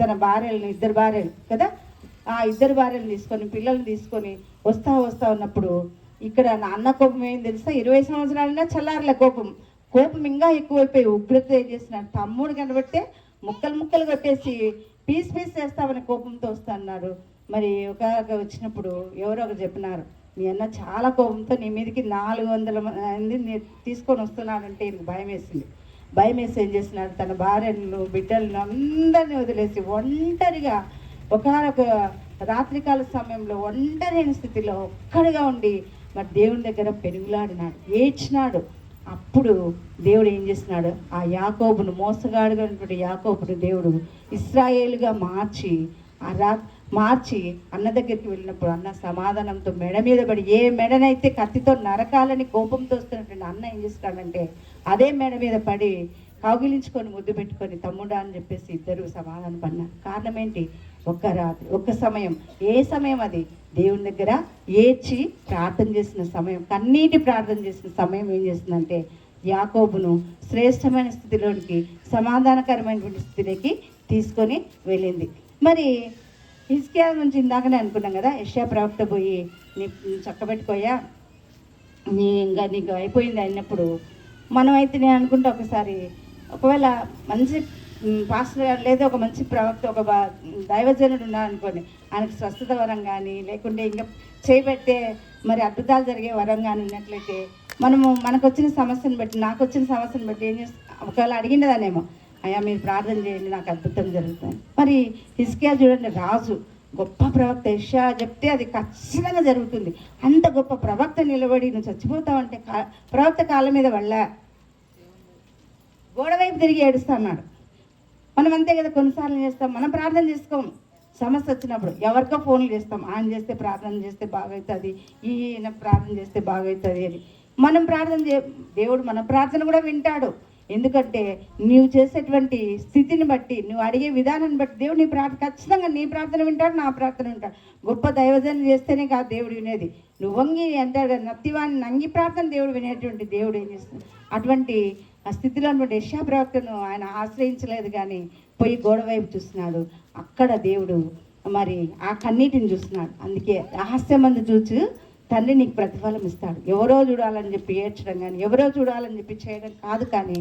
తన భార్యలను, 2 భార్యలు కదా, ఆ 2 భార్యలు తీసుకొని పిల్లల్ని తీసుకొని వస్తా ఉన్నప్పుడు ఇక్కడ నాన్న కోపం ఏం తెలుసా? 20 సంవత్సరాలైనా చల్లారలే కోపం ఇంకా ఎక్కువైపోయి ఉగ్రత ఏం చేసినాడు? తమ్ముడు కనబడితే ముక్కలు కొట్టేసి పీస్ చేస్తామని కోపంతో వస్తా అన్నారు. మరి వచ్చినప్పుడు ఎవరో ఒకరు చెప్పినారు, మీ అన్న చాలా కోపంతో నీ మీదకి 400 మంది తీసుకొని వస్తున్నాడంటే ఈయనకు భయం వేసి ఏం చేసినాడు? తన భార్యను, బిడ్డలను అందరినీ వదిలేసి ఒంటరిగా ఒకనొక రాత్రికాల సమయంలో ఒంటరైన స్థితిలో ఒక్కడిగా ఉండి మరి దేవుని దగ్గర పెరుగులాడినాడు, ఏడ్చినాడు. అప్పుడు దేవుడు ఏం చేస్తున్నాడు, ఆ యాకోబును, మోసగాడుగా ఉన్నటువంటి యాకోబును దేవుడు ఇశ్రాయేలుగా మార్చి అన్న దగ్గరికి వెళ్ళినప్పుడు అన్న సమాధానంతో మెడ మీద పడి, ఏ మెడనైతే కత్తితో నరకాలని కోపంతో వస్తున్నటువంటి అన్న ఏం చేస్తున్నాడంటే అదే మెడ మీద పడి కౌగిలించుకొని ముద్దు పెట్టుకొని తమ్ముడా అని చెప్పేసి ఇద్దరు సమాధానం పడినారు. కారణం ఏంటి? ఒక్క రాత్రి, ఒక్క సమయం. ఏ సమయం అది? దేవుని దగ్గర ఏడ్చి ప్రార్థన చేసిన సమయం, కన్నీటి ప్రార్థన చేసిన సమయం ఏం చేస్తుందంటే యాకోబును శ్రేష్టమైన స్థితిలోనికి, సమాధానకరమైనటువంటి స్థితిలోకి తీసుకొని వెళ్ళింది. మరి హిజ్కియా నుంచి ఇందాకనే అనుకున్నాం కదా, యెషయా ప్రవక్త పోయి నీ చక్కబెట్టుకోయా, ఇంకా నీకు అయిపోయింది అన్నప్పుడు మనమైతే నేను అనుకుంటా ఒకసారి, ఒకవేళ మంచి పాస్టర్ గారు లేదా ఒక మంచి ప్రవక్త, ఒక దైవజనుడు ఉన్నారనుకోండి, ఆయనకు స్వస్థత వరం కానీ లేకుంటే ఇంకా చేయబెట్టే మరి అద్భుతాలు జరిగే వరం కానీ ఉన్నట్లయితే మనకు వచ్చిన సమస్యను బట్టి, నాకు వచ్చిన సమస్యను బట్టి ఏం చేస్తా, ఒకవేళ అడిగినదానేమో, అయ్యా మీరు ప్రార్థన చేయండి నాకు అద్భుతం జరుగుతుంది. మరి హిజ్కియా చూడండి, రాజు, గొప్ప ప్రవక్త, యెషయా చెప్తే అది ఖచ్చితంగా జరుగుతుంది. అంత గొప్ప ప్రవక్త నిలబడి నువ్వు చచ్చిపోతావంటే ప్రవక్త కాళ్ళ మీద వెళ్ళ గోడవైపు తిరిగి ఏడుస్తా అన్నాడు. మనం అంతే కదా, కొన్నిసార్లు చేస్తాం, మనం ప్రార్థన చేసుకోం. సమస్య వచ్చినప్పుడు ఎవరికో ఫోన్లు చేస్తాం, ఆయన చేస్తే ప్రార్థన చేస్తే బాగవుతుంది, ఈయన ప్రార్థన చేస్తే బాగవుతుంది అని. మనం దేవుడు మన ప్రార్థన కూడా వింటాడు. ఎందుకంటే నువ్వు చేసేటువంటి స్థితిని బట్టి, నువ్వు అడిగే విధానాన్ని బట్టి దేవుడు నీ ఖచ్చితంగా నీ ప్రార్థన వింటాడు, నా ప్రార్థన వింటాడు. గొప్ప దైవజనం చేస్తేనే కాదు దేవుడు వినేది, నువ్వు వంగి అంటాడు కదా, నత్తివాణి నంగి ప్రార్థన దేవుడు వినేటువంటి దేవుడు ఏం చేస్తుంది. అటువంటి ఆ స్థితిలో ఉన్నటువంటి యెషయా ప్రవక్తను ఆయన ఆశ్రయించలేదు, కానీ పోయి గోడ వైపు చూస్తున్నాడు. అక్కడ దేవుడు మరి ఆ కన్నీటిని చూస్తున్నాడు. అందుకే రహస్యమందు చూచి తండ్రి నీకు ప్రతిఫలం ఇస్తాడు. ఎవరో చూడాలని చెప్పి ఏడ్చడం కానీ, ఎవరో చూడాలని చెప్పి చేయడం కాదు, కానీ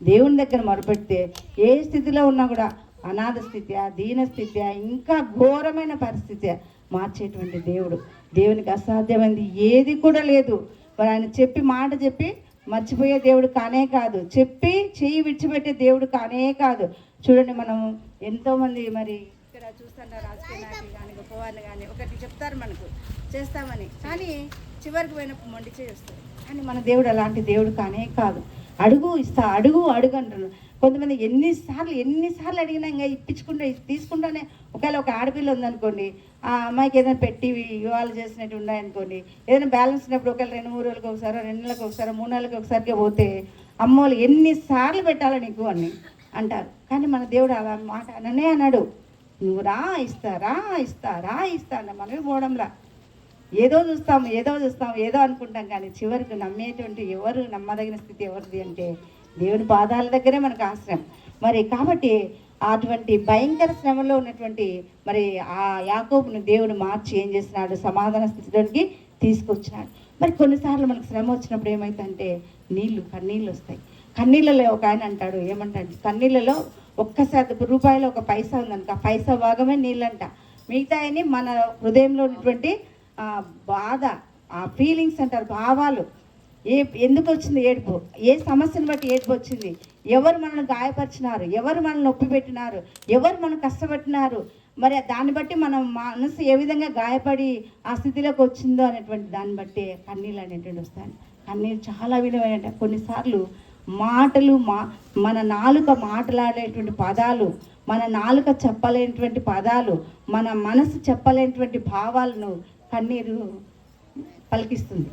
దేవుని దగ్గర మొరపెడితే ఏ స్థితిలో ఉన్నా కూడా, అనాథ స్థితి, దీన స్థితి, ఇంకా ఘోరమైన పరిస్థితి మార్చేటువంటి దేవుడు. దేవునికి అసాధ్యమైంది ఏది కూడా లేదు. మరి ఆయన చెప్పి మాట చెప్పి మర్చిపోయే దేవుడు కానే కాదు, చెప్పి చెయ్యి విడిచిపెట్టే దేవుడు కానే కాదు. చూడండి, మనం ఎంతోమంది మరి ఇక్కడ చూస్తున్నారు, రాజకీయ నాయకులు కానీ గొప్పవాళ్ళు కానీ ఒకటి చెప్తారు మనకు చేస్తామని, కానీ చివరికి పోయినప్పుడు మొండి చేస్తారు. కానీ మన దేవుడు అలాంటి దేవుడు కానే కాదు. అడుగు ఇస్తా, అడుగు అడుగు అంటున్నాడు. కొంతమంది ఎన్నిసార్లు అడిగినా ఇంకా తీసుకుంటానే. ఒకవేళ ఒక ఆడపిల్ల ఉందనుకోండి, ఆ అమ్మాయికి ఏదైనా పెట్టి వివాహాలు చేసినట్టు ఉన్నాయనుకోండి, ఏదైనా బ్యాలెన్స్ ఉన్నప్పుడు ఒకవేళ 2-3 రోజులకు ఒకసారి, 2 నెలలకు ఒకసారి, 3 నెలలకు ఒకసారికే పోతే అమ్మోళ్ళు ఎన్నిసార్లు పెట్టాలా నీకు అని అంటారు. కానీ మన దేవుడు అలా మాట అననే అన్నాడు. నువ్వు రా ఇస్తా అన్న మనమే పోవడంలా. ఏదో చూస్తాం ఏదో అనుకుంటాం, కానీ చివరికి నమ్మేటువంటి ఎవరు, నమ్మదగిన స్థితి ఎవరిది అంటే దేవుని పాదాల దగ్గరే మనకు ఆశ్రయం. మరి కాబట్టి అటువంటి భయంకర శ్రమలో ఉన్నటువంటి మరి ఆ యాకోబును దేవుడు మార్చి ఏం చేస్తున్నాడు, సమాధాన స్థితిలోనికి తీసుకొచ్చినాడు. మరి కొన్నిసార్లు మనకు శ్రమ వచ్చినప్పుడు ఏమైందంటే కన్నీళ్ళు వస్తాయి. కన్నీళ్ళలో ఒక ఆయన అంటాడు, ఏమంటాడు, కన్నీళ్ళలో ₹1 ఒక పైసా ఉందనుక, ఆ పైసా భాగమే నీళ్ళంట, మిగతాయని మన హృదయంలో ఉన్నటువంటి బాధ, ఆ ఫీలింగ్స్ అంటారు, భావాలు. ఎందుకు వచ్చింది ఏడుపు, ఏ సమస్యను బట్టి ఏడుపు వచ్చింది, ఎవరు మనల్ని గాయపరిచినారు, ఎవరు మనల్ని నొప్పి పెట్టినారు, ఎవరు మనం కష్టపెట్టినారు, మరి దాన్ని బట్టి మన మనసు ఏ విధంగా గాయపడి ఆ స్థితిలోకి వచ్చిందో అనేటువంటి దాన్ని బట్టి కన్నీళ్ళు అనేటువంటి వస్తాయి. కన్నీళ్ళు చాలా విలువైన. కొన్నిసార్లు మాటలు మన నాలుక మాట్లాడేటువంటి పదాలు, మన నాలుక చెప్పలేనటువంటి పదాలు, మన మనసు చెప్పలేనటువంటి భావాలను కన్నీరు పలికిస్తుంది,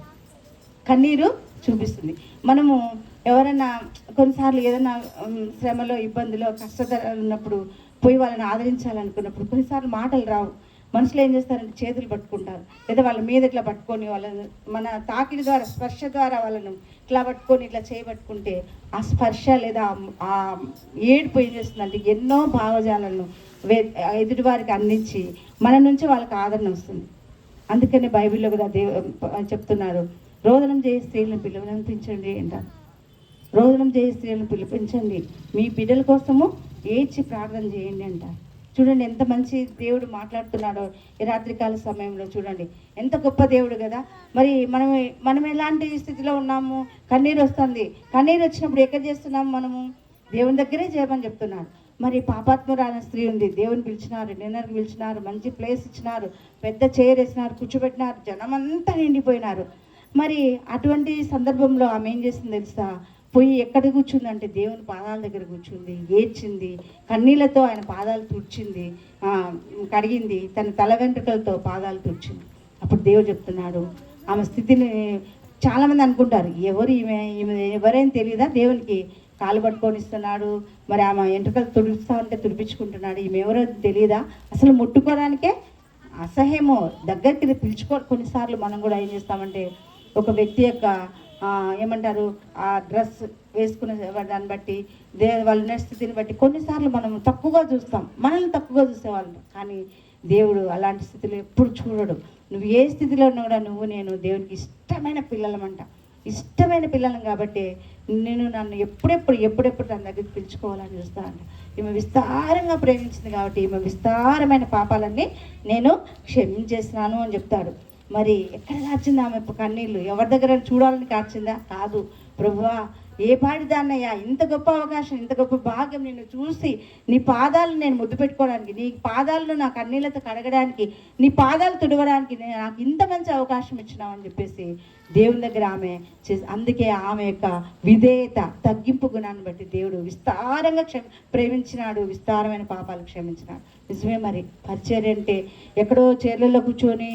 కన్నీరు చూపిస్తుంది. మనము ఎవరైనా కొన్నిసార్లు ఏదైనా శ్రమలో, ఇబ్బందిలో, కష్టతరాలు ఉన్నప్పుడు పోయి వాళ్ళని ఆదరించాలనుకున్నప్పుడు కొన్నిసార్లు మాటలు రావు. మనుషులు ఏం చేస్తారంటే చేతులు పట్టుకుంటారు, లేదా వాళ్ళ మీద ఇట్లా పట్టుకొని వాళ్ళని మన తాకిడి ద్వారా, స్పర్శ ద్వారా వాళ్ళను ఇట్లా పట్టుకొని ఇట్లా చేయబట్టుకుంటే ఆ స్పర్శ లేదా ఆ ఏడుపు ఏం చేస్తుందంటే ఎన్నో భావజాలను ఎదుటివారికి అందించి మన నుంచి వాళ్ళకి ఆదరణ వస్తుంది. అందుకని బైబిల్లో కూడా చెప్తున్నారు, రోదనం చేసే స్త్రీలను పిలిపించండి అంటారు. రోదనం చేసే స్త్రీలను పిలిపించండి, మీ బిడ్డల కోసము ఏడ్చి ప్రార్థన చేయండి అంటారు. చూడండి ఎంత మంచి దేవుడు మాట్లాడుతున్నాడో ఈ రాత్రికాల సమయంలో. చూడండి ఎంత గొప్ప దేవుడు కదా. మరి మనం ఎలాంటి స్థితిలో ఉన్నాము, కన్నీరు వస్తుంది. కన్నీరు వచ్చినప్పుడు ఎక్కడ చేస్తున్నాము, మనము దేవుని దగ్గరే చేయమని చెప్తున్నాడు. మరి పాపాత్మురాలైన స్త్రీ ఉంది, దేవుని పిలిచినారు, డిన్నర్కి పిలిచినారు, మంచి ప్లేస్ ఇచ్చినారు, పెద్ద చైర్ వేసినారు, కూర్చోబెట్టినారు, జనమంతా నిండిపోయినారు. మరి అటువంటి సందర్భంలో ఆమె ఏం చేసింది తెలుసా? పోయి ఎక్కడ కూర్చుందంటే దేవుని పాదాల దగ్గర కూర్చుంది, ఏడ్చింది, కన్నీళ్లతో ఆయన పాదాలు తుడిచింది, కడిగింది, తన తల వెంట్రుకలతో పాదాలు తుడిచింది. అప్పుడు దేవుడు చెప్తున్నాడు, ఆమె స్థితిని చాలామంది అనుకుంటారు, ఎవరు ఈమె ఈమె ఎవరైనా తెలియదా, దేవునికి కాలు పట్టుకొని ఇస్తున్నాడు, మరి ఆమె వెంట్రుకలు తుడుస్తా ఉంటే తుడిపించుకుంటున్నాడు, ఈమె ఎవరో తెలియదా, అసలు ముట్టుకోవడానికే అసహ్యమో, దగ్గరికి కొన్నిసార్లు మనం కూడా ఏం చేస్తామంటే ఒక వ్యక్తి యొక్క ఏమంటారు ఆ డ్రెస్ వేసుకునే దాన్ని బట్టి వాళ్ళ ఉన్న స్థితిని బట్టి కొన్నిసార్లు మనం తక్కువగా చూస్తాం, మనల్ని తక్కువగా చూసేవాళ్ళం. కానీ దేవుడు అలాంటి స్థితిలో ఎప్పుడు చూడడు. నువ్వు ఏ స్థితిలో ఉన్నా కూడా నువ్వు నేను దేవునికి ఇష్టమైన పిల్లలమంట, ఇష్టమైన పిల్లలం కాబట్టి నేను నన్ను ఎప్పుడెప్పుడు తన దగ్గరికి పిలుచుకోవాలని చూస్తానంట. ఈమె విస్తారంగా ప్రేమించింది కాబట్టి ఈమె విస్తారమైన పాపాలన్నీ నేను క్షమించేసినాను అని చెప్తాడు. మరి ఎక్కడ కార్చిందా ఆమె కన్నీళ్ళు? ఎవరి దగ్గర చూడాలని కార్చిందా? కాదు. ప్రభువా, ఏ పాడిదాన్నయ్యా, ఇంత గొప్ప అవకాశం, ఇంత గొప్ప భాగ్యం నిన్ను చూసి నీ పాదాలు నేను ముద్దు పెట్టుకోవడానికి, నీ పాదాలను నా కన్నీళ్ళతో కడగడానికి, నీ పాదాలు తుడవడానికి నాకు ఇంత మంచి అవకాశం ఇచ్చినావని చెప్పేసి దేవుని దగ్గర ఆమె అందుకే ఆమె యొక్క విధేయత, తగ్గింపు గుణాన్ని బట్టి దేవుడు విస్తారంగా ప్రేమించినాడు, విస్తారమైన పాపాలు క్షమించినాడు. నిజమే. మరి పరిచర్య అంటే ఎక్కడో చీరలలో కూర్చొని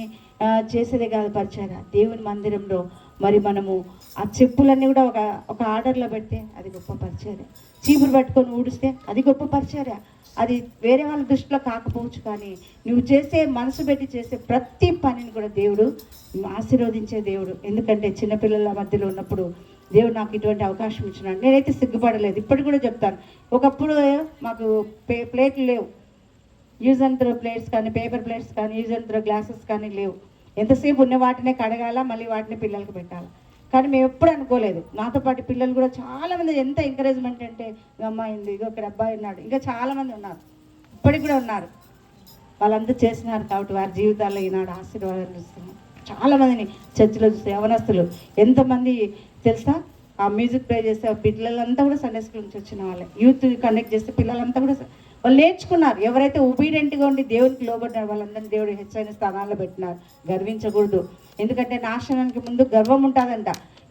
చేసేదే కాదు పరిచర్య. దేవుని మందిరంలో మరి మనము ఆ చెప్పులన్నీ కూడా ఒక ఆర్డర్లో పెడితే అది గొప్ప పరిచర్య. చీపురు పట్టుకొని ఊడిస్తే అది గొప్ప పరిచర్య. అది వేరే వాళ్ళ దృష్టిలో కాకపోవచ్చు, కానీ నువ్వు చేసే మనసు పెట్టి చేసే ప్రతి పనిని కూడా దేవుడు ఆశీర్వదించే దేవుడు. ఎందుకంటే చిన్నపిల్లల మధ్యలో ఉన్నప్పుడు దేవుడు నాకు ఇటువంటి అవకాశం ఇచ్చినాడు. నేనైతే సిగ్గుపడలేదు, ఇప్పటికి కూడా చెప్తాను. ఒకప్పుడు మాకు ప్లేట్లు లేవు, యూజ్ అండ్ త్రో ప్లేట్స్ కానీ, పేపర్ ప్లేట్స్ కానీ, యూజ్ అండ్ త్రో గ్లాసెస్ కానీ లేవు. ఎంతసేపు ఉన్న వాటినే కడగాల, మళ్ళీ వాటిని పిల్లలకు పెట్టాలి. కానీ మేము ఎప్పుడు అనుకోలేదు, నాతో పాటు పిల్లలు కూడా చాలామంది ఎంత ఎంకరేజ్మెంట్ అంటే, అమ్మాయింది, ఇగో ఇక్కడ అబ్బాయి ఉన్నాడు, ఇంకా చాలామంది ఉన్నారు, ఇప్పటికి కూడా ఉన్నారు. వాళ్ళంతా చేసినారు కాబట్టి వారి జీవితాల్లో ఈనాడు ఆశీర్వాదాలు ఇస్తున్నారు. చాలామందిని చర్చిలో చూస్తే యవనస్తులు ఎంతమంది తెలుసా, ఆ మ్యూజిక్ ప్లే చేస్తే పిల్లలంతా కూడా సండే స్కూల్ నుంచి వచ్చిన వాళ్ళే, యూత్ కండక్ట్ చేస్తే పిల్లలంతా కూడా వాళ్ళు నేర్చుకున్నారు. ఎవరైతే ఒబీడియంట్గా ఉండి దేవునికి లోబడ్డారు వాళ్ళందరినీ దేవుడు హెచ్చైన స్థానాల్లో పెట్టినారు. గర్వించకూడదు, ఎందుకంటే నాశనానికి ముందు గర్వం ఉంటుందంట.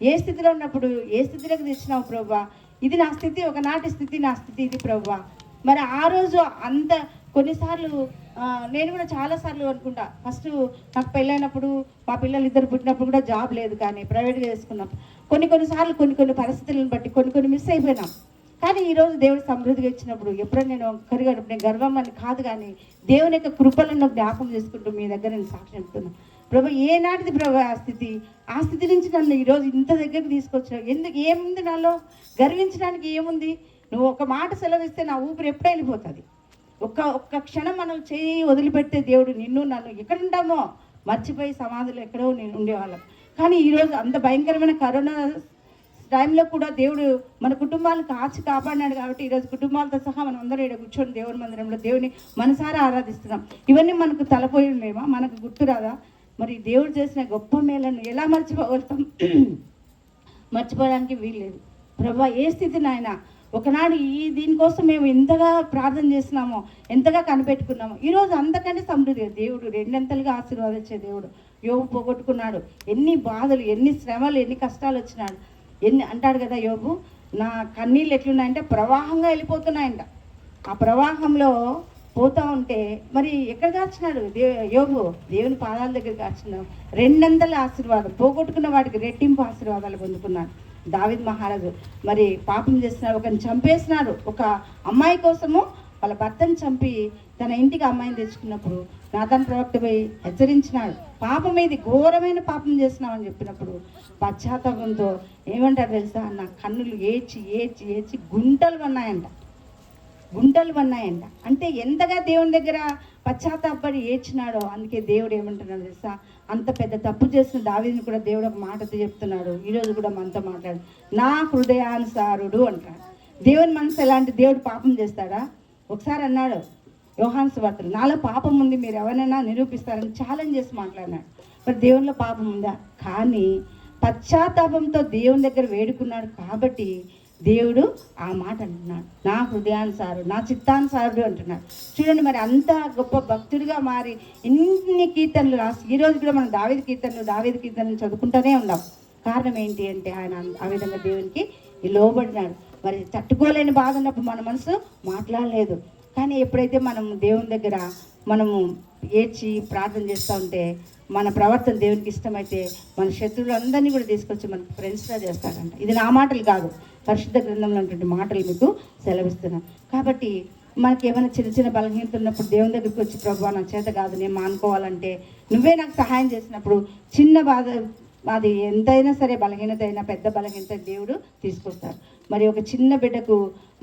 ఏ స్థితిలో ఉన్నప్పుడు ఏ స్థితిలోకి తెచ్చినావు ప్రభువా, ఇది నా స్థితి, ఒకనాటి స్థితి నా స్థితి ఇది ప్రభువా. మరి ఆ రోజు అంత కొన్నిసార్లు నేను కూడా చాలాసార్లు అనుకుంటా, ఫస్ట్ నాకు పెళ్ళైనప్పుడు మా పిల్లలు ఇద్దరు పుట్టినప్పుడు కూడా జాబ్ లేదు, కానీ ప్రైవేట్గా చేసుకున్నాం. కొన్నిసార్లు కొన్ని పరిస్థితులను బట్టి కొన్ని మిస్ అయిపోయినాం. కానీ ఈరోజు దేవుడు సమృద్ధిగా ఇచ్చినప్పుడు ఎప్పుడైనా నేను గర్వం అని కాదు, కానీ దేవుని యొక్క కృపలను జ్ఞాపకం చేసుకుంటూ మీ దగ్గర నేను సాక్షి చెప్తున్నాను. ప్రభు ఏనాటిది ప్రభు ఆ స్థితి నుంచి నన్ను ఈరోజు ఇంత దగ్గరికి తీసుకొచ్చావు. ఏముంది నాలో గర్వించడానికి? ఏముంది? నువ్వు ఒక మాట సెలవిస్తే నా ఊపిరి ఎప్పుడు వెళ్ళిపోతుంది. ఒక్క క్షణం మనం చేయి వదిలిపెడితే దేవుడు నిన్ను నన్ను ఎక్కడుంటామో మర్చిపోయి సమాధిలో ఎక్కడో నేను ఉండేవాళ్ళం. కానీ ఈరోజు అంత భయంకరమైన కరోనా టైంలో కూడా దేవుడు మన కుటుంబాలను కాపాడినాడు కాబట్టి ఈరోజు కుటుంబాలతో సహా మనం అందరూ ఇక్కడ కూర్చొని దేవుని మందిరంలో దేవుని మనసారా ఆరాధిస్తున్నాం. ఇవన్నీ మనకు తలపోయిలేమా? మనకు గుర్తురాదా? మరి దేవుడు చేసిన గొప్ప మేలను ఎలా మర్చిపోగలుగుతాం? మర్చిపోవడానికి వీల్లేదు. ప్రభా, ఏ స్థితి నాయన ఒకనాడు దీనికోసం మేము ఎంతగా ప్రార్థన చేస్తున్నామో, ఎంతగా కనిపెట్టుకున్నామో, ఈరోజు అంతకంటే సమృద్ధి దేవుడు రెండంతలుగా ఆశీర్వాదించే దేవుడు. యోబు పోగొట్టుకున్నాడు, ఎన్ని బాధలు, ఎన్ని శ్రమలు, ఎన్ని కష్టాలు వచ్చినాడు. అంటాడు కదా యోబు, నా కన్నీళ్ళు ఎట్లున్నాయంటే ప్రవాహంగా వెళ్ళిపోతున్నాయంట. ఆ ప్రవాహంలో పోతా ఉంటే మరి ఎక్కడ కాచినాడు యోబు? దేవుని పాదాల దగ్గర కాచినాడు. రెండంతల ఆశీర్వాదం, పోగొట్టుకున్న వాడికి రెట్టింపు ఆశీర్వాదాలు పొందుకున్నాడు. దావీదు మహారాజు మరి పాపం చేస్తున్నాడు, ఒకరిని చంపేసినాడు. ఒక అమ్మాయి కోసము వాళ్ళ భర్తను చంపి తన ఇంటికి అమ్మాయిని తెచ్చుకున్నప్పుడు నాతాను ప్రవక్త పోయి హెచ్చరించినాడు, పాపం ఇది ఘోరమైన పాపం చేసినామని చెప్పినప్పుడు పశ్చాత్తాపంతో ఏమంటారు తెలుసా, నా కన్నులు ఏడ్చి గుంటలు పన్నాయంట. అంటే ఎంతగా దేవుని దగ్గర పశ్చాత్తాపడి ఏడ్చినాడో, అందుకే దేవుడు ఏమంటున్నాడు తెలుసా, అంత పెద్ద తప్పు చేసిన దావీదుని కూడా దేవుడు ఒక మాటతో చెప్తున్నాడు. ఈరోజు కూడా మనతో మాట్లాడు, నా హృదయానుసారుడు అంటాడు. దేవుని మనసు ఎలాంటి? దేవుడు పాపం చేస్తాడా? ఒకసారి అన్నాడు యోహాను సువార్తలో, నాలో పాపం ఉంది, మీరు ఎవరైనా నిరూపిస్తారని ఛాలెంజ్ చేసి మాట్లాడినాడు. మరి దేవునిలో పాపం ఉందా? కానీ పశ్చాత్తాపంతో దేవుని దగ్గర వేడుకున్నాడు కాబట్టి దేవుడు ఆ మాట అంటున్నాడు, నా హృదయానుసారుడు, నా చిత్తానుసారుడు అంటున్నాడు. చూడండి, మరి అంత గొప్ప భక్తుడిగా మారి ఇన్ని కీర్తనలు రాసి ఈరోజు కూడా మనం దావీదు కీర్తనలు చదువుకుంటూనే ఉన్నాం. కారణం ఏంటి అంటే ఆయన ఆ విధంగా దేవునికి లోబడినాడు. మరి తట్టుకోలేని బాధ ఉన్నప్పుడు మన మనసు మాట్లాడలేదు. కానీ ఎప్పుడైతే మనం దేవుని దగ్గర మనము ఏడ్చి ప్రార్థన చేస్తూ ఉంటే మన ప్రవర్తన దేవునికి ఇష్టమైతే మన శత్రువులందరినీ కూడా తీసుకొచ్చి మనకు ఫ్రెండ్స్గా చేస్తాడంట. ఇది నా మాటలు కాదు, పరిశుద్ధ గ్రంథంలో ఉన్నటువంటి మాటలు మీకు సెలవిస్తున్నాను. కాబట్టి మనకి ఏమైనా చిన్న చిన్న బలహీనత ఉన్నప్పుడు దేవుని దగ్గరికి వచ్చి ప్రభువా నా చేత కాదు, నేను మానుకోవాలంటే నువ్వే నాకు సహాయం చేసినప్పుడు చిన్న బాధ అది ఎంతైనా సరే బలహీనత అయినా పెద్ద బలహీనత దేవుడు తీసుకొస్తాడు. మరి ఒక చిన్న బిడ్డకు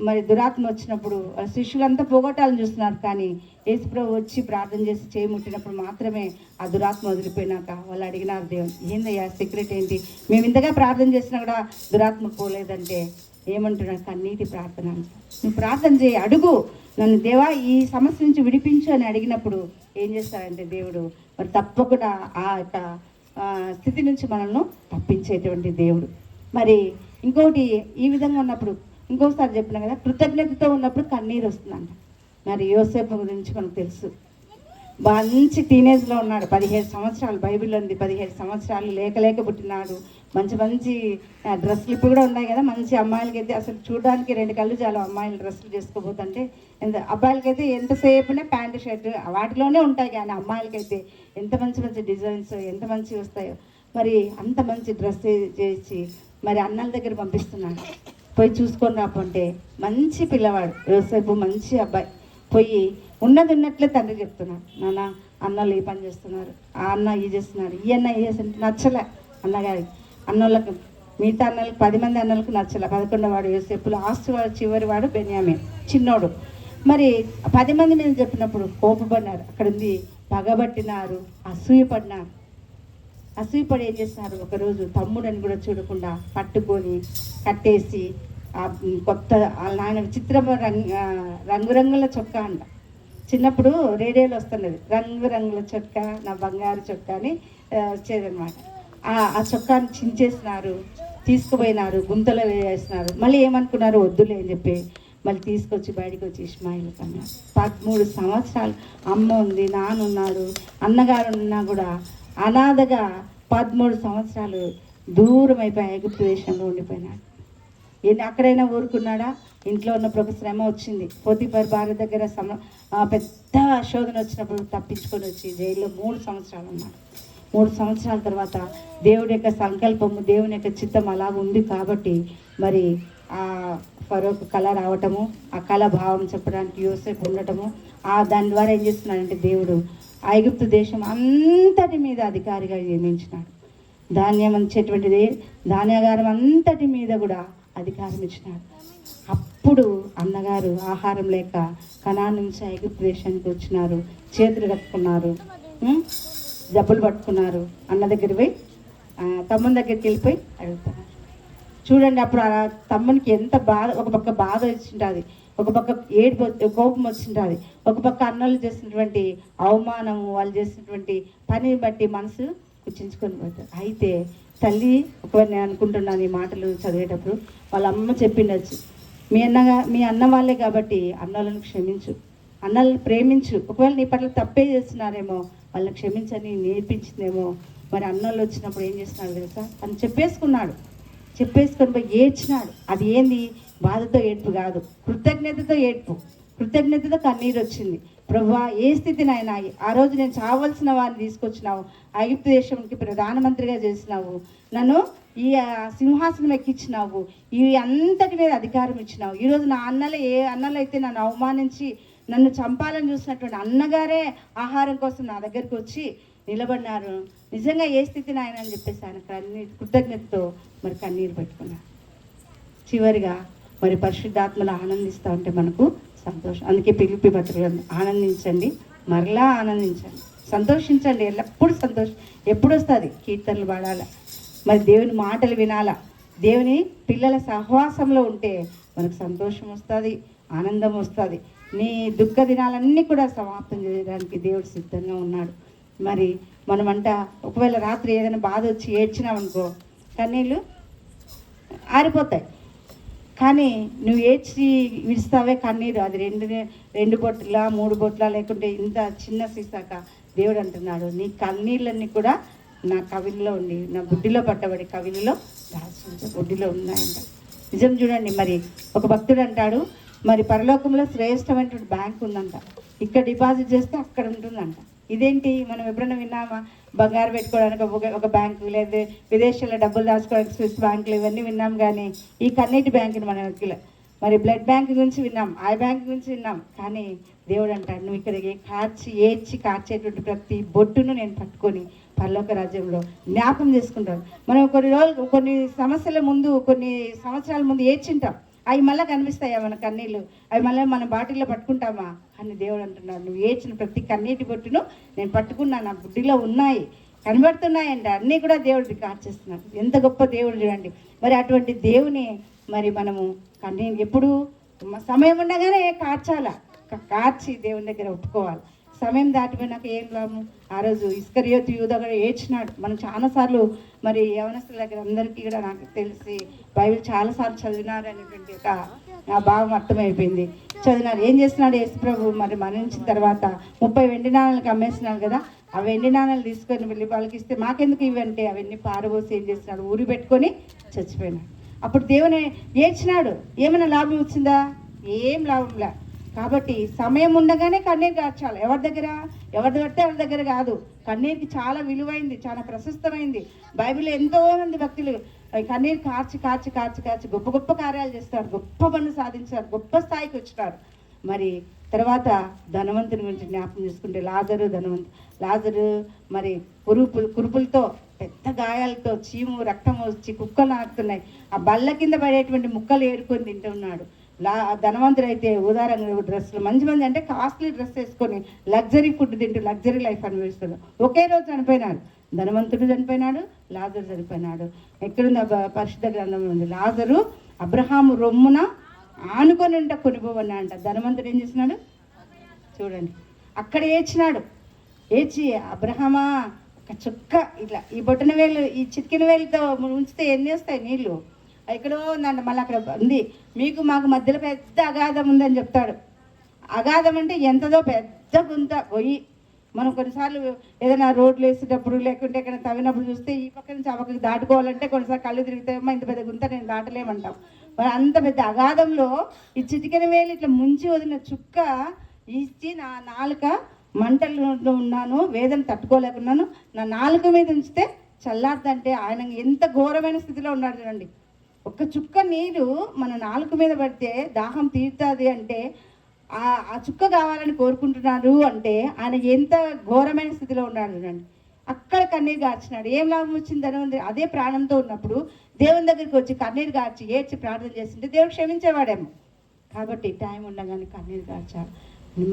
మరి దురాత్మ వచ్చినప్పుడు శిష్యులంతా పోగొట్టాలని చూస్తున్నారు, కానీ యేసుప్రభు వచ్చి ప్రార్థన చేసి చేయముట్టినప్పుడు మాత్రమే ఆ దురాత్మ వదిలిపోయినాక వాళ్ళు అడిగినారు, దేవుడు ఏందయ్యా సీక్రెట్ ఏంటి, మేము ఇంతగా ప్రార్థన చేసినా కూడా దురాత్మ పోలేదంటే ఏమంటున్నాడు, కన్నీటి ప్రార్థన. నువ్వు ప్రార్థన చేయి, అడుగు నన్ను దేవా ఈ సమస్య నుంచి విడిపించు అని అడిగినప్పుడు ఏం చేస్తారంటే దేవుడు మరి తప్పకుండా ఆ యొక్క స్థితి నుంచి మనల్ని తప్పించేటువంటి దేవుడు. మరి ఇంకోటి ఈ విధంగా ఉన్నప్పుడు ఇంకోసారి చెప్పినా కదా, కృతజ్ఞతతో ఉన్నప్పుడు కన్నీరు వస్తుందంట. మరి యోసేపు గురించి మనకు తెలుసు, మంచి టీనేజ్లో ఉన్నాడు, 17 సంవత్సరాలు, బైబిల్లో ఉంది 17 సంవత్సరాలు, లేక పుట్టినాడు. మంచి డ్రెస్సులు ఇప్పుడు కూడా ఉన్నాయి కదా, మంచి అమ్మాయిలకైతే అసలు చూడడానికి 2 కళ్ళు చాలు అమ్మాయిలు డ్రెస్సులు చేసుకోబోతుంటే. అబ్బాయిలకైతే ఎంతసేపునే ప్యాంటు షర్ట్ వాటిలోనే ఉంటాయి, కానీ అమ్మాయిలకైతే ఎంత మంచి డిజైన్స్ ఎంత మంచి వస్తాయో. మరి అంత మంచి డ్రెస్ చేసి మరి అన్నల దగ్గర పంపిస్తున్నాడు, పోయి చూసుకొని రాకుంటే మంచి పిల్లవాడు యోసేపు, మంచి అబ్బాయి. పోయి ఉన్నట్లే తండ్రి చెప్తున్నాడు, నాన్న అన్నలు ఈ పని చేస్తున్నారు, ఆ అన్న ఈ చేస్తున్నారు, ఈ అన్న ఈ చేస్తుంటే నచ్చలే అన్నగారికి. అన్నోళ్ళకు మిగతా అన్నలకు 10 మంది అన్నలకు నచ్చలే. 11వ వాడు యోసేపు, లాస్ట్ వాడు చివరి వాడు బెన్యామీన్ చిన్నోడు. మరి 10 మంది మీద చెప్పినప్పుడు కోపపడినారు, అక్కడ ఉంది పగబట్టినారు, అసూయపడి ఏం చేస్తున్నారు, ఒకరోజు తమ్ముడని కూడా చూడకుండా పట్టుకొని కట్టేసి ఆ కొత్త ఆయన విచిత్రమైన రంగురంగుల చొక్కా అంట. చిన్నప్పుడు రేడియోలో వస్తున్నది, రంగురంగుల చొక్కా నా బంగారు చొక్కా అని వచ్చేదనమాట. ఆ చొక్కాని చించేసినారు, తీసుకుపోయినారు, గుంతలో వేసేసినారు. మళ్ళీ ఏమనుకున్నారు, వద్దులే అని చెప్పి మళ్ళీ తీసుకొచ్చి బయటకు వచ్చి ఇష్మాయిల్ కన్నారు. 13 సంవత్సరాలు అమ్మ ఉంది, నాన్న ఉన్నారు, అన్నగారు ఉన్నా కూడా అనాథగా 13 సంవత్సరాలు దూరం అయిపోయి ఐగుప్తు దేశంలో ఉండిపోయినాడు. అక్కడైనా ఊరుకున్నాడా? ఇంట్లో ఉన్నప్పుడు ఒక శ్రమ వచ్చింది, పోతీఫర్ భార్య దగ్గర పెద్ద శోధన వచ్చినప్పుడు తప్పించుకొని వచ్చి జైల్లో 3 సంవత్సరాలు ఉన్నాడు. 3 సంవత్సరాల తర్వాత దేవుడి యొక్క సంకల్పము, దేవుని యొక్క చిత్తం అలా ఉంది కాబట్టి మరి ఆ ఫరోకు కళ రావటము, ఆ కళ భావం చెప్పడానికి యోసేపు ఉండటము, దాని ద్వారా ఏం చేస్తున్నాడంటే దేవుడు ఐగుప్తు దేశం అంతటి మీద అధికారిగా నియమించినాడు. ధాన్యం అంచేటువంటిది ధాన్యాగారం అంతటి మీద కూడా అధికారం ఇచ్చినాడు. అప్పుడు అన్నగారు ఆహారం లేక కనాను నుంచి ఐగుప్తు దేశానికి వచ్చినారు, చేతులు కట్టుకున్నారు, జబ్బులు పట్టుకున్నారు. అన్న దగ్గర పోయి తమ్ముని దగ్గరికి వెళ్ళిపోయి అడుగుతున్నారు. చూడండి, అప్పుడు ఆ తమ్మునికి ఎంత బాధ, ఒక పక్క బాధ వచ్చింటుంది, ఒక పక్క కోపం వచ్చింటుంది, ఒక పక్క అన్నలు చేసినటువంటి అవమానము, వాళ్ళు చేసినటువంటి పనిని బట్టి మనసు కుచించుకొని పోతారు. అయితే తల్లి ఒకవేళ నేను అనుకుంటున్నాను ఈ మాటలు చదివేటప్పుడు వాళ్ళ అమ్మ చెప్పిండొచ్చు, మీ అన్న వాళ్ళే కాబట్టి అన్నలను క్షమించు, అన్నలను ప్రేమించు, ఒకవేళ నీ పట్ల తప్పే చేస్తున్నారేమో వాళ్ళని క్షమించని నేర్పించిందేమో. మరి అన్నలు వచ్చినప్పుడు ఏం చేస్తున్నాడు తెలుసా, అని చెప్పేసుకొని పోయి ఏడ్చినాడు. అది ఏంది, బాధతో ఏడ్పు కాదు, కృతజ్ఞతతో ఏడ్పు, కృతజ్ఞతతో కన్నీరు వచ్చింది. ప్రభువా ఏ స్థితిని ఆయన ఆ రోజు నేను చావలసిన వారిని తీసుకొచ్చినావు, ఐగుప్తు దేశానికి ప్రధానమంత్రిగా చేసినావు, నన్ను ఈ సింహాసనం ఎక్కించినావు, ఇవి అంతటి మీద అధికారం ఇచ్చినావు. ఈరోజు నా ఏ అన్నలు అయితే నన్ను అవమానించి నన్ను చంపాలని చూసినటువంటి అన్నగారే ఆహారం కోసం నా దగ్గరికి వచ్చి నిలబడినారు. నిజంగా ఏ స్థితిని ఆయన అని చెప్పేసి ఆయన కృతజ్ఞతతో మరి కన్నీరు పెట్టుకున్నాడు. చివరిగా మరి పరిశుద్ధాత్మలు ఆనందిస్తూ ఉంటే మనకు సంతోషం. అందుకే పిలిపి పత్రికలు ఆనందించండి, మరలా ఆనందించండి, సంతోషించండి, ఎల్లప్పుడూ సంతోషం. ఎప్పుడు వస్తుంది, కీర్తనలు పాడాల, మరి దేవుని మాటలు వినాలా, దేవుని పిల్లల సహవాసంలో ఉంటే మనకు సంతోషం వస్తుంది, ఆనందం వస్తుంది. నీ దుఃఖ దినాలన్నీ కూడా సమాప్తం చేయడానికి దేవుడు సిద్ధంగా ఉన్నాడు. మరి మనమంట ఒకవేళ రాత్రి ఏదైనా బాధ వచ్చి ఏడ్చినామనుకో కన్నీళ్ళు ఆరిపోతాయి, కానీ నువ్వు ఏడ్చి విడుస్తావే కన్నీరు, అది రెండు బొట్ల 3 బొట్ల లేకుంటే ఇంత చిన్న సీసాక దేవుడు అంటున్నాడు నీ కన్నీళ్ళన్నీ కూడా నా కవిలో ఉండి, నా బుడ్డిలో పట్టబడి కవిలో దాచి బుడ్డిలో ఉన్నాయంట. నిజం చూడండి. మరి ఒక భక్తుడు అంటాడు, మరి పరలోకంలో శ్రేష్టమైనటువంటి బ్యాంక్ ఉందంట, ఇక్కడ డిపాజిట్ చేస్తే అక్కడ ఉంటుందంట. ఇదేంటి, మనం ఎప్పుడైనా విన్నామా? బంగారు పెట్టుకోవడానికి ఒక బ్యాంకు, లేదా విదేశాల్లో డబ్బులు దాచుకోవడానికి స్విస్ బ్యాంకులు, ఇవన్నీ విన్నాం. కానీ ఈ కన్నీటి బ్యాంకుని మనం మరి బ్లడ్ బ్యాంక్ గురించి విన్నాం, ఐ బ్యాంక్ గురించి విన్నాం. కానీ దేవుడు అంటాడు నువ్వు ఇక్కడ ఏడ్చి కార్చేటువంటి ప్రతి బొట్టును నేను పట్టుకొని పరలోక రాజ్యంలో జ్ఞాపకం చేసుకుంటాను. మనం కొన్ని సమస్యల ముందు, కొన్ని సంవత్సరాల ముందు ఏడ్చింటాం, అవి మళ్ళీ కనిపిస్తాయా మన కన్నీళ్ళు? అవి మళ్ళీ మన బాటిల్లో పట్టుకుంటామా? అని దేవుడు అంటున్నాడు నువ్వు ఏడ్చిన ప్రతి కన్నీటి బొట్టును నేను పట్టుకున్నాను, నా బుడ్డిలో ఉన్నాయి, కనబడుతున్నాయంట. అన్నీ కూడా దేవుడికి కార్చేస్తున్నాడు. ఎంత గొప్ప దేవుడు చూడండి. మరి అటువంటి దేవుని మరి మనము కన్నీరు ఎప్పుడు సమయం ఉండగానే కార్చి దేవుని దగ్గర ఒప్పుకోవాలి. సమయం దాటిపోయినాక ఏం లాభం? ఆ రోజు ఇస్కరియోతు యూదా కూడా ఏడ్చినాడు. మనం చాలాసార్లు మరి యవనస్తుల దగ్గర అందరికీ కూడా నాకు తెలిసి బైబిల్ చాలాసార్లు చదివినారు అనేటువంటి ఒక ఆ భావం అర్థమైపోయింది. చదివినారు. ఏం చేస్తున్నాడు యేసు ప్రభు? మరి మరణించిన తర్వాత 30 వెండి నాణాలకు అమ్మేస్తున్నాడు కదా, ఆ వెండి నాణాలు తీసుకొని వెళ్ళి వాళ్ళకి ఇస్తే మాకెందుకు ఇవంటే అవన్నీ పారబోసి ఏం చేస్తున్నాడు, ఊరి పెట్టుకొని చచ్చిపోయినాడు. అప్పుడు దేవుని ఏడ్చినాడు. ఏమైనా లాభం వచ్చిందా? ఏం లాభంలా. కాబట్టి సమయం ఉండగానే కన్నీరు కార్చాలి. ఎవరి పడితే ఎవరి దగ్గర కాదు. కన్నీరుకి చాలా విలువైంది, చాలా ప్రశస్తమైంది. బైబిల్లో ఎంతో మంది భక్తులు కన్నీరు కార్చి గొప్ప గొప్ప కార్యాలు చేస్తారు, గొప్ప పనులు సాధించారు, గొప్ప స్థాయికి వచ్చినారు. మరి తర్వాత ధనవంతుని గురించి జ్ఞాపకం చేసుకుంటే లాజరు మరి కురుపులతో పెద్ద గాయాలతో చీము రక్తం వచ్చి కుక్కలు నాకుతున్నాయి. ఆ బల్ల కింద పడేటువంటి ముక్కలు ఏరుకొని తింటున్నాడు. ధనవంతుడు అయితే ఉదారంగా డ్రెస్సులు మంచి అంటే కాస్ట్లీ డ్రెస్ వేసుకొని లగ్జరీ ఫుడ్ తింటూ లగ్జరీ లైఫ్ అనుభవిస్తున్నాడు. ఒకే రోజు చనిపోయినాడు. ధనవంతుడు చనిపోయినాడు, లాజరు చనిపోయినాడు. ఎక్కడుంది? పరిశుద్ధ గ్రంథంలో ఉంది. లాజరు అబ్రహాము రొమ్మున ఆనుకొని ఉంట కొనిపోవన్నా అంట. ధనవంతుడు ఏం చేసినాడు చూడండి, అక్కడ ఏడ్చినాడు. ఏడ్చి అబ్రహమా ఒక చుక్క ఇట్లా ఈ బొట్టన వేలు, ఈ చిటికిన వేలుతో ఉంచితే ఎన్ని వస్తాయి నీళ్ళు? ఎక్కడో ఉందండి. మళ్ళీ అక్కడ ఉంది, మీకు మాకు మధ్యలో పెద్ద అగాధం ఉందని చెప్తాడు. అగాధం అంటే ఎంతదో పెద్ద గుంత పోయి మనం కొన్నిసార్లు ఏదైనా రోడ్లు వేసేటప్పుడు లేకుంటే ఎక్కడ తవ్వినప్పుడు చూస్తే ఈ పక్క నుంచి ఆ పక్కకి దాటుకోవాలంటే కొన్నిసార్లు కళ్ళు తిరుగుతాయేమో, ఇంత పెద్ద గుంత నేను దాటలేమంటాం. మరి అంత పెద్ద అగాధంలో ఈ చిటికెన వేలు ఇట్లా ముంచి వదిలిన చుక్క ఇచ్చి నా నాలుక మంటలు ఉన్నాను, వేదన తట్టుకోలేకున్నాను, నా నాలుక మీద ఉంచితే చల్లార్దంటే ఆయన ఎంత ఘోరమైన స్థితిలో ఉన్నాడు చూడండి. ఒక్క చుక్క నీరు మన నాలుక మీద పడితే దాహం తీరుతుంది అంటే ఆ చుక్క కావాలని కోరుకుంటున్నారు అంటే ఆయన ఎంత ఘోరమైన స్థితిలో ఉన్నాడు చూడండి. అక్కడ కన్నీరు గార్చినాడు. ఏం లాభం వచ్చింది? ధనవంతుడు అదే ప్రాణంతో ఉన్నప్పుడు దేవుని దగ్గరికి వచ్చి కన్నీరు గార్చి ఏడ్చి ప్రార్థన చేస్తుంటే దేవుడు క్షమించేవాడేమో. కాబట్టి టైం ఉండగానే కన్నీరు గార్చాలి.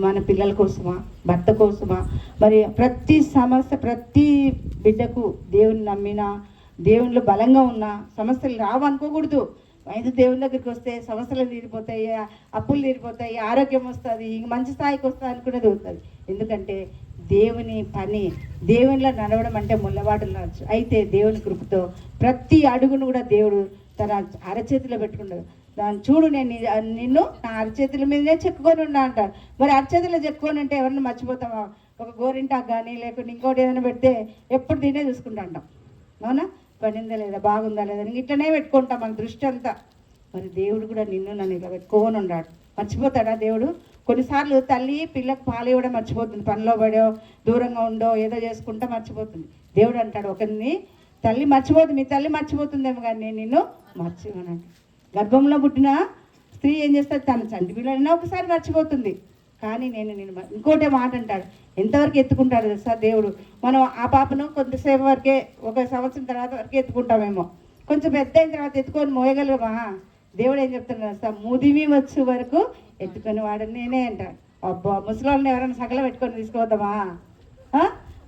మన పిల్లల కోసమా, భర్త కోసమా, మరి ప్రతి సమస్య, ప్రతి బిడ్డకు దేవుని నమ్మినా, దేవునిలో బలంగా ఉన్న సమస్యలు రావు అనుకోకూడదు. అయితే దేవుని దగ్గరికి వస్తే సమస్యలు తీరిపోతాయి, అప్పులు తీరిపోతాయి, ఆరోగ్యం వస్తుంది, మంచి స్థాయికి వస్తుంది అనుకునేది అవుతుంది. ఎందుకంటే దేవుని పని, దేవునిలో నడవడం అంటే ముళ్ళబాటలు నడవచ్చు. అయితే దేవుని కృపతో ప్రతి అడుగును కూడా దేవుడు తన అరచేతిలో పెట్టుకుంటాడు. దాన్ని చూడు, నేను నిన్ను నా అరచేతుల మీదనే చెక్కుకొని ఉన్నా అంటారు. మరి అరచేతిలో చెక్కుకొని అంటే ఎవరిని మర్చిపోతామా? ఒక గోరింటాకు కానీ లేకుంటే ఇంకోటి ఏదైనా పెడితే ఎప్పుడు దీనే చూసుకుంటా అంటాం. అవునా? పడిందా లేదా, బాగుందా లేదా, ఇట్లనే పెట్టుకుంటాం మన దృష్టి అంతా. మరి దేవుడు కూడా నిన్ను నన్ను ఇలా పెట్టుకొని ఉన్నాడు. మర్చిపోతాడా దేవుడు? కొన్నిసార్లు తల్లి పిల్లకు పాలు ఇవ్వడం మర్చిపోతుంది, పనిలో పడో దూరంగా ఉండో ఏదో చేసుకుంటా మర్చిపోతుంది. దేవుడు అంటాడు ఒకరిని తల్లి మర్చిపోతుంది, మీ తల్లి మర్చిపోతుందేమో కానీ నేను నిన్ను మర్చిపోనంట. గర్భంలో పుట్టిన స్త్రీ ఏం చేస్తుంది? తన చంటి పిల్లలైనా ఒకసారి మర్చిపోతుంది, కానీ నేను ఇంకోటే మాట అంటాడు. ఎంతవరకు ఎత్తుకుంటాడు తెలుసా దేవుడు? మనం ఆ పాపను కొంతసేపు వరకే, 1 సంవత్సరం తర్వాత వరకే ఎత్తుకుంటామేమో, కొంచెం పెద్ద అయిన తర్వాత ఎత్తుకొని మోయగలమా? దేవుడు ఏం చెప్తున్నాడు తెలుసా? ముదిమి వచ్చే వరకు ఎత్తుకొని వాడు నేనే అంటాడు. అబ్బా, ముసలి ఎవరైనా సగల పెట్టుకొని తీసుకోవద్దామా?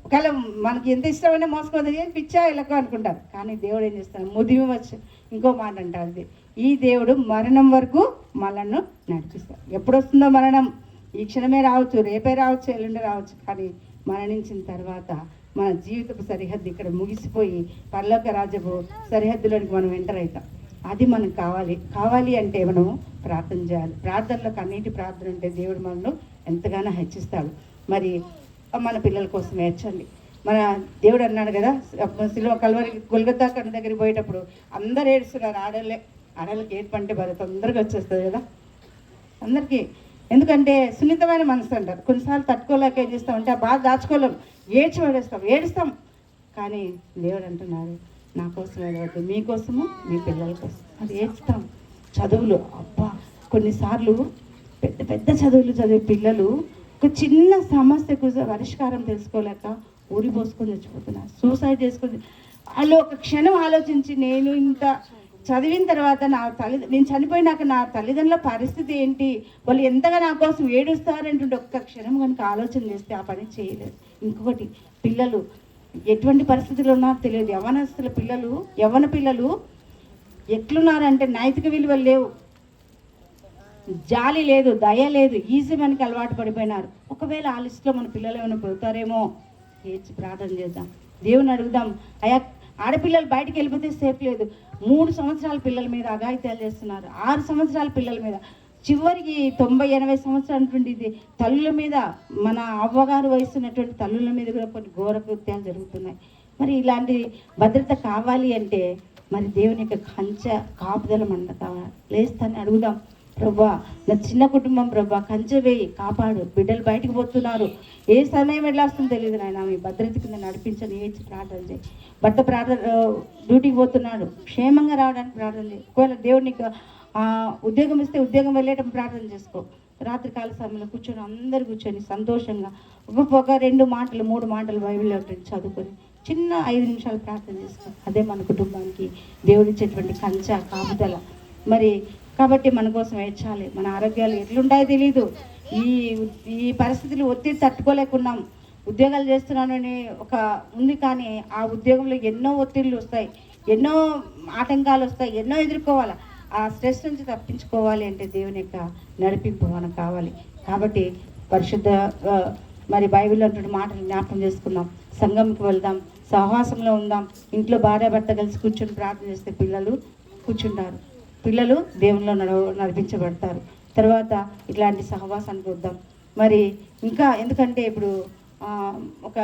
ఒకవేళ మనకి ఎంత ఇష్టమైనా మోసుకోవద్దు, ఏం పిచ్చా ఇళ్ళకు అనుకుంటారు. కానీ దేవుడు ఏం చేస్తాడు? ముదిమి వచ్చి ఇంకో మాట అంటాడు, ఈ దేవుడు మరణం వరకు మనల్ని నడిపిస్తాడు. ఎప్పుడు వస్తుందో మరణం? ఈ క్షణమే రావచ్చు, రేపే రావచ్చు, ఎల్లుండి రావచ్చు. కానీ మరణించిన తర్వాత మన జీవితపు సరిహద్దు ఇక్కడ ముగిసిపోయి పరలోక రాజ్యపు సరిహద్దులోనికి మనం ఎంటర్ అవుతాం. అది మనకు కావాలి అంటే మనం ప్రార్థన చేయాలి. ప్రార్థనలో కన్నీటి ప్రార్థన అంటే దేవుడు మనల్ని ఎంతగానో హెచ్చిస్తాడు. మరి మన పిల్లల కోసం హెచ్చండి. మన దేవుడు అన్నాడు కదా, సిలువ కల్వరి గొల్గొతా కన్ను దగ్గరికి పోయేటప్పుడు అందరు ఏడుస్తున్నారు. ఆడళ్ళకి ఏడ్పంటే బాగా తొందరగా వచ్చేస్తుంది కదా అందరికీ. ఎందుకంటే సున్నితమైన మనసు అంటారు. కొన్నిసార్లు తట్టుకోలేక ఏం చేస్తామంటే ఆ బాధ దాచుకోలేం, ఏడుస్తాం. కానీ దేవుడు అంటున్నాడు, నా కోసం ఏడవద్దు, మీకోసము మీ పిల్లల కోసం. అది ఏడ్చుతాం. చదువులు అబ్బా, కొన్నిసార్లు పెద్ద పెద్ద చదువులు చదివే పిల్లలు ఒక చిన్న సమస్యకు పరిష్కారం తెలుసుకోలేక ఊరి పోసుకొని చచ్చిపోతున్నారు, సూసైడ్ చేసుకొని. వాళ్ళు ఒక క్షణం ఆలోచించి, నేను ఇంత చదివిన తర్వాత నేను చనిపోయినాక నా తల్లిదండ్రుల పరిస్థితి ఏంటి, వాళ్ళు ఎంతగా నా కోసం ఏడుస్తారంటుంటే ఒక్క క్షణం కనుక ఆలోచన చేస్తే ఆ పని చేయలేదు. ఇంకొకటి, పిల్లలు ఎటువంటి పరిస్థితుల్లో ఉన్నారో తెలియదు. యవ్వన పిల్లలు ఎట్లున్నారంటే నైతిక విలువలు లేవు, జాలి లేదు, దయ లేదు, ఈజీ మనకి అలవాటు పడిపోయినారు. ఒకవేళ ఆ లిస్టులో మన పిల్లలు ఏమైనా పోతారేమో, ఏడ్చి ప్రార్థన చేద్దాం, దేవుని అడుగుదాం. ఆడపిల్లలు బయటికి వెళ్ళిపోతే సేఫ్ లేదు. 3 సంవత్సరాల పిల్లల మీద అఘాయిత్యాలు చేస్తున్నారు, 6 సంవత్సరాల పిల్లల మీద, చివరికి 90-80 సంవత్సరాల నుండి ఇది తల్లుల మీద, మన అవ్వగారు వయసున్నటువంటి తల్లుల మీద కూడా కొన్ని ఘోర కృత్యాలు జరుగుతున్నాయి. మరి ఇలాంటి భద్రత కావాలి అంటే మరి దేవుని యొక్క కంచె కాపుదల మంట కావాలి. లేస్తాన్ని అడుగుదాం, ప్రభా నా చిన్న కుటుంబం ప్రభా కంచె వేయి, కాపాడు, బిడ్డలు బయటకు పోతున్నారు, ఏ సమయం ఎట్లా వస్తుందో తెలియదు నాయన, మీ భద్రత కింద నడిపించని ఏడ్చి ప్రార్థన చేయి. భర్త డ్యూటీకి పోతున్నాడు, క్షేమంగా రావడానికి ప్రార్థన చేయి. ఒకవేళ దేవునికి ఉద్యోగం ఇస్తే ఉద్యోగం వెళ్ళేటం ప్రార్థన చేసుకో. రాత్రికాల సమయంలో కూర్చొని అందరు కూర్చొని సంతోషంగా ఒక 2 మాటలు 3 మాటలు బైబిల్లో చదువుకొని చిన్న 5 నిమిషాలు ప్రార్థన చేసుకో. అదే మన కుటుంబానికి దేవుడిచ్చేటువంటి కంచె కాపుదల. మరి కాబట్టి మన కోసం ఏడ్చాలి. మన ఆరోగ్యాలు ఎట్లుంటాయో తెలీదు. ఈ పరిస్థితులు ఒత్తిడి తట్టుకోలేకున్నాం. ఉద్యోగాలు చేస్తున్నానని ఒక ఉంది, కానీ ఆ ఉద్యోగంలో ఎన్నో ఒత్తిళ్ళు వస్తాయి, ఎన్నో ఆటంకాలు వస్తాయి, ఎన్నో ఎదుర్కోవాలి. ఆ స్ట్రెస్ నుంచి తప్పించుకోవాలి అంటే దేవుని యొక్క నడిపింపు మనకు కావాలి. కాబట్టి పరిశుద్ధ మరి బైబిల్లో ఉన్నటువంటి మాటలు జ్ఞాపకం చేసుకుందాం, సంఘంకి వెళ్దాం, సహవాసంలో ఉందాం. ఇంట్లో భార్యాభర్త కలిసి కూర్చొని ప్రార్థన చేస్తే పిల్లలు కూర్చుంటారు, పిల్లలు దేవునిలో నడిపించబడతారు. తర్వాత ఇట్లాంటి సహవాసానికి వద్దాం. మరి ఇంకా ఎందుకంటే ఇప్పుడు ఒక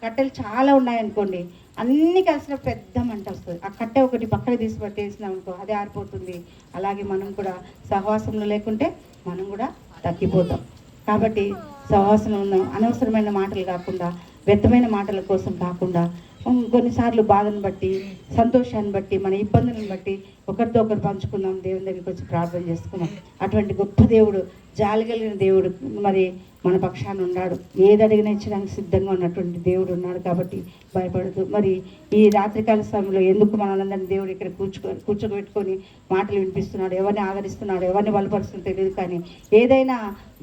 కట్టెలు చాలా ఉన్నాయనుకోండి, అన్నీ కలిసిన పెద్ద మంట వస్తుంది. ఆ కట్టె ఒకటి పక్కన తీసి పట్టేసినాం అనుకో, అది ఆరిపోతుంది. అలాగే మనం కూడా సహవాసంలో లేకుంటే మనం కూడా తగ్గిపోతాం. కాబట్టి సహవాసంలో ఉన్న అనవసరమైన మాటలు కాకుండా, వ్యర్థమైన మాటల కోసం కాకుండా, కొన్నిసార్లు బాధను బట్టి, సంతోషాన్ని బట్టి, మన ఇబ్బందులను బట్టి ఒకరితో ఒకరు పంచుకుందాం, దేవుని దగ్గరికి వచ్చి ప్రార్థన చేసుకుందాం. అటువంటి గొప్ప దేవుడు, జాలి కలిగిన దేవుడు మరి మన పక్షాన ఉన్నాడు. ఏది అడిగినా ఇచ్చడానికి సిద్ధంగా ఉన్నటువంటి దేవుడు ఉన్నాడు. కాబట్టి భయపడదు. మరి ఈ రాత్రికాల సమయంలో ఎందుకు మనందరినీ దేవుడు ఇక్కడ కూర్చోబెట్టుకొని మాటలు వినిపిస్తున్నాడు, ఎవరిని ఆదరిస్తున్నాడు, ఎవరిని బలపరుస్తుందో తెలియదు, కానీ ఏదైనా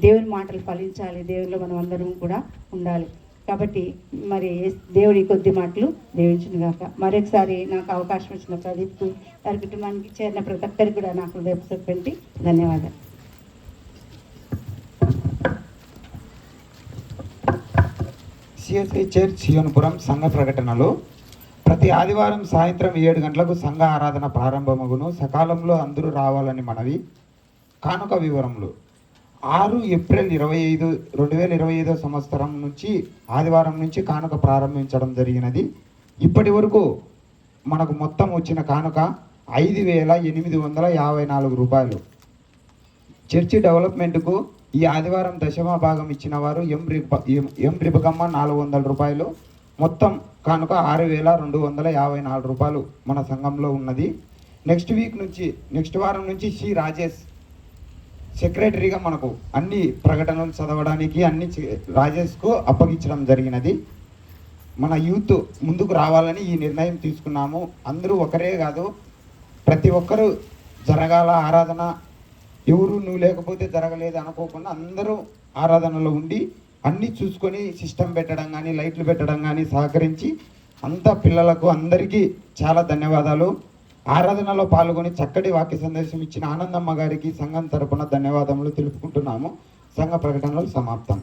దేవుని మాటలు ఫలించాలి, దేవునిలో మనం అందరం కూడా ఉండాలి. కాబట్టి మరి దేవుడి కొద్ది మాటలు దీవించును గాక. మరొకసారి నాకు అవకాశం ఇచ్చిన ప్రదీప్కు, వారి కుటుంబానికి చేరిన ప్రతి ఒక్కరికి కూడా నాకు హృదయపూర్వక ధన్యవాదాలు. సిఎస్ఐ చర్చ్ సియోన్పురం సంఘ ప్రకటనలో ప్రతి ఆదివారం సాయంత్రం 7 గంటలకు సంఘ ఆరాధన ప్రారంభమగును. సకాలంలో అందరూ రావాలని మనవి. కానుక వివరములు: 6 ఏప్రిల్ 2025 సంవత్సరం నుంచి ఆదివారం నుంచి కానుక ప్రారంభించడం జరిగినది. ఇప్పటి వరకు మనకు మొత్తం వచ్చిన కానుక 5,854 రూపాయలు. చర్చి డెవలప్మెంట్కు ఈ ఆదివారం దశమ భాగం ఇచ్చిన వారు ఎం రిబకమ్మ 400 రూపాయలు. మొత్తం కానుక 6,254 రూపాయలు మన సంఘంలో ఉన్నది. నెక్స్ట్ వారం నుంచి సి రాజేష్ సెక్రటరీగా మనకు అన్ని ప్రకటనలు చదవడానికి అన్ని రాజేష్కు అప్పగించడం జరిగినది. మన యూత్ ముందుకు రావాలని ఈ నిర్ణయం తీసుకున్నాము. అందరూ ఒకరే కాదు, ప్రతి ఒక్కరూ జరగాల ఆరాధన, ఎవరు నువ్వు లేకపోతే జరగలేదు అనుకోకుండా అందరూ ఆరాధనలో ఉండి అన్నీ చూసుకొని సిస్టమ్ పెట్టడం కానీ లైట్లు పెట్టడం కానీ సహకరించి అంతా పిల్లలకు అందరికీ చాలా ధన్యవాదాలు. ఆరాధనలో పాల్గొని చక్కటి వాక్య సందేశం ఇచ్చిన ఆనందమ్మ గారికి సంఘం తరపున ధన్యవాదములు తెలుపుకుంటున్నాము. సంఘ ప్రకటనలు సమాప్తం.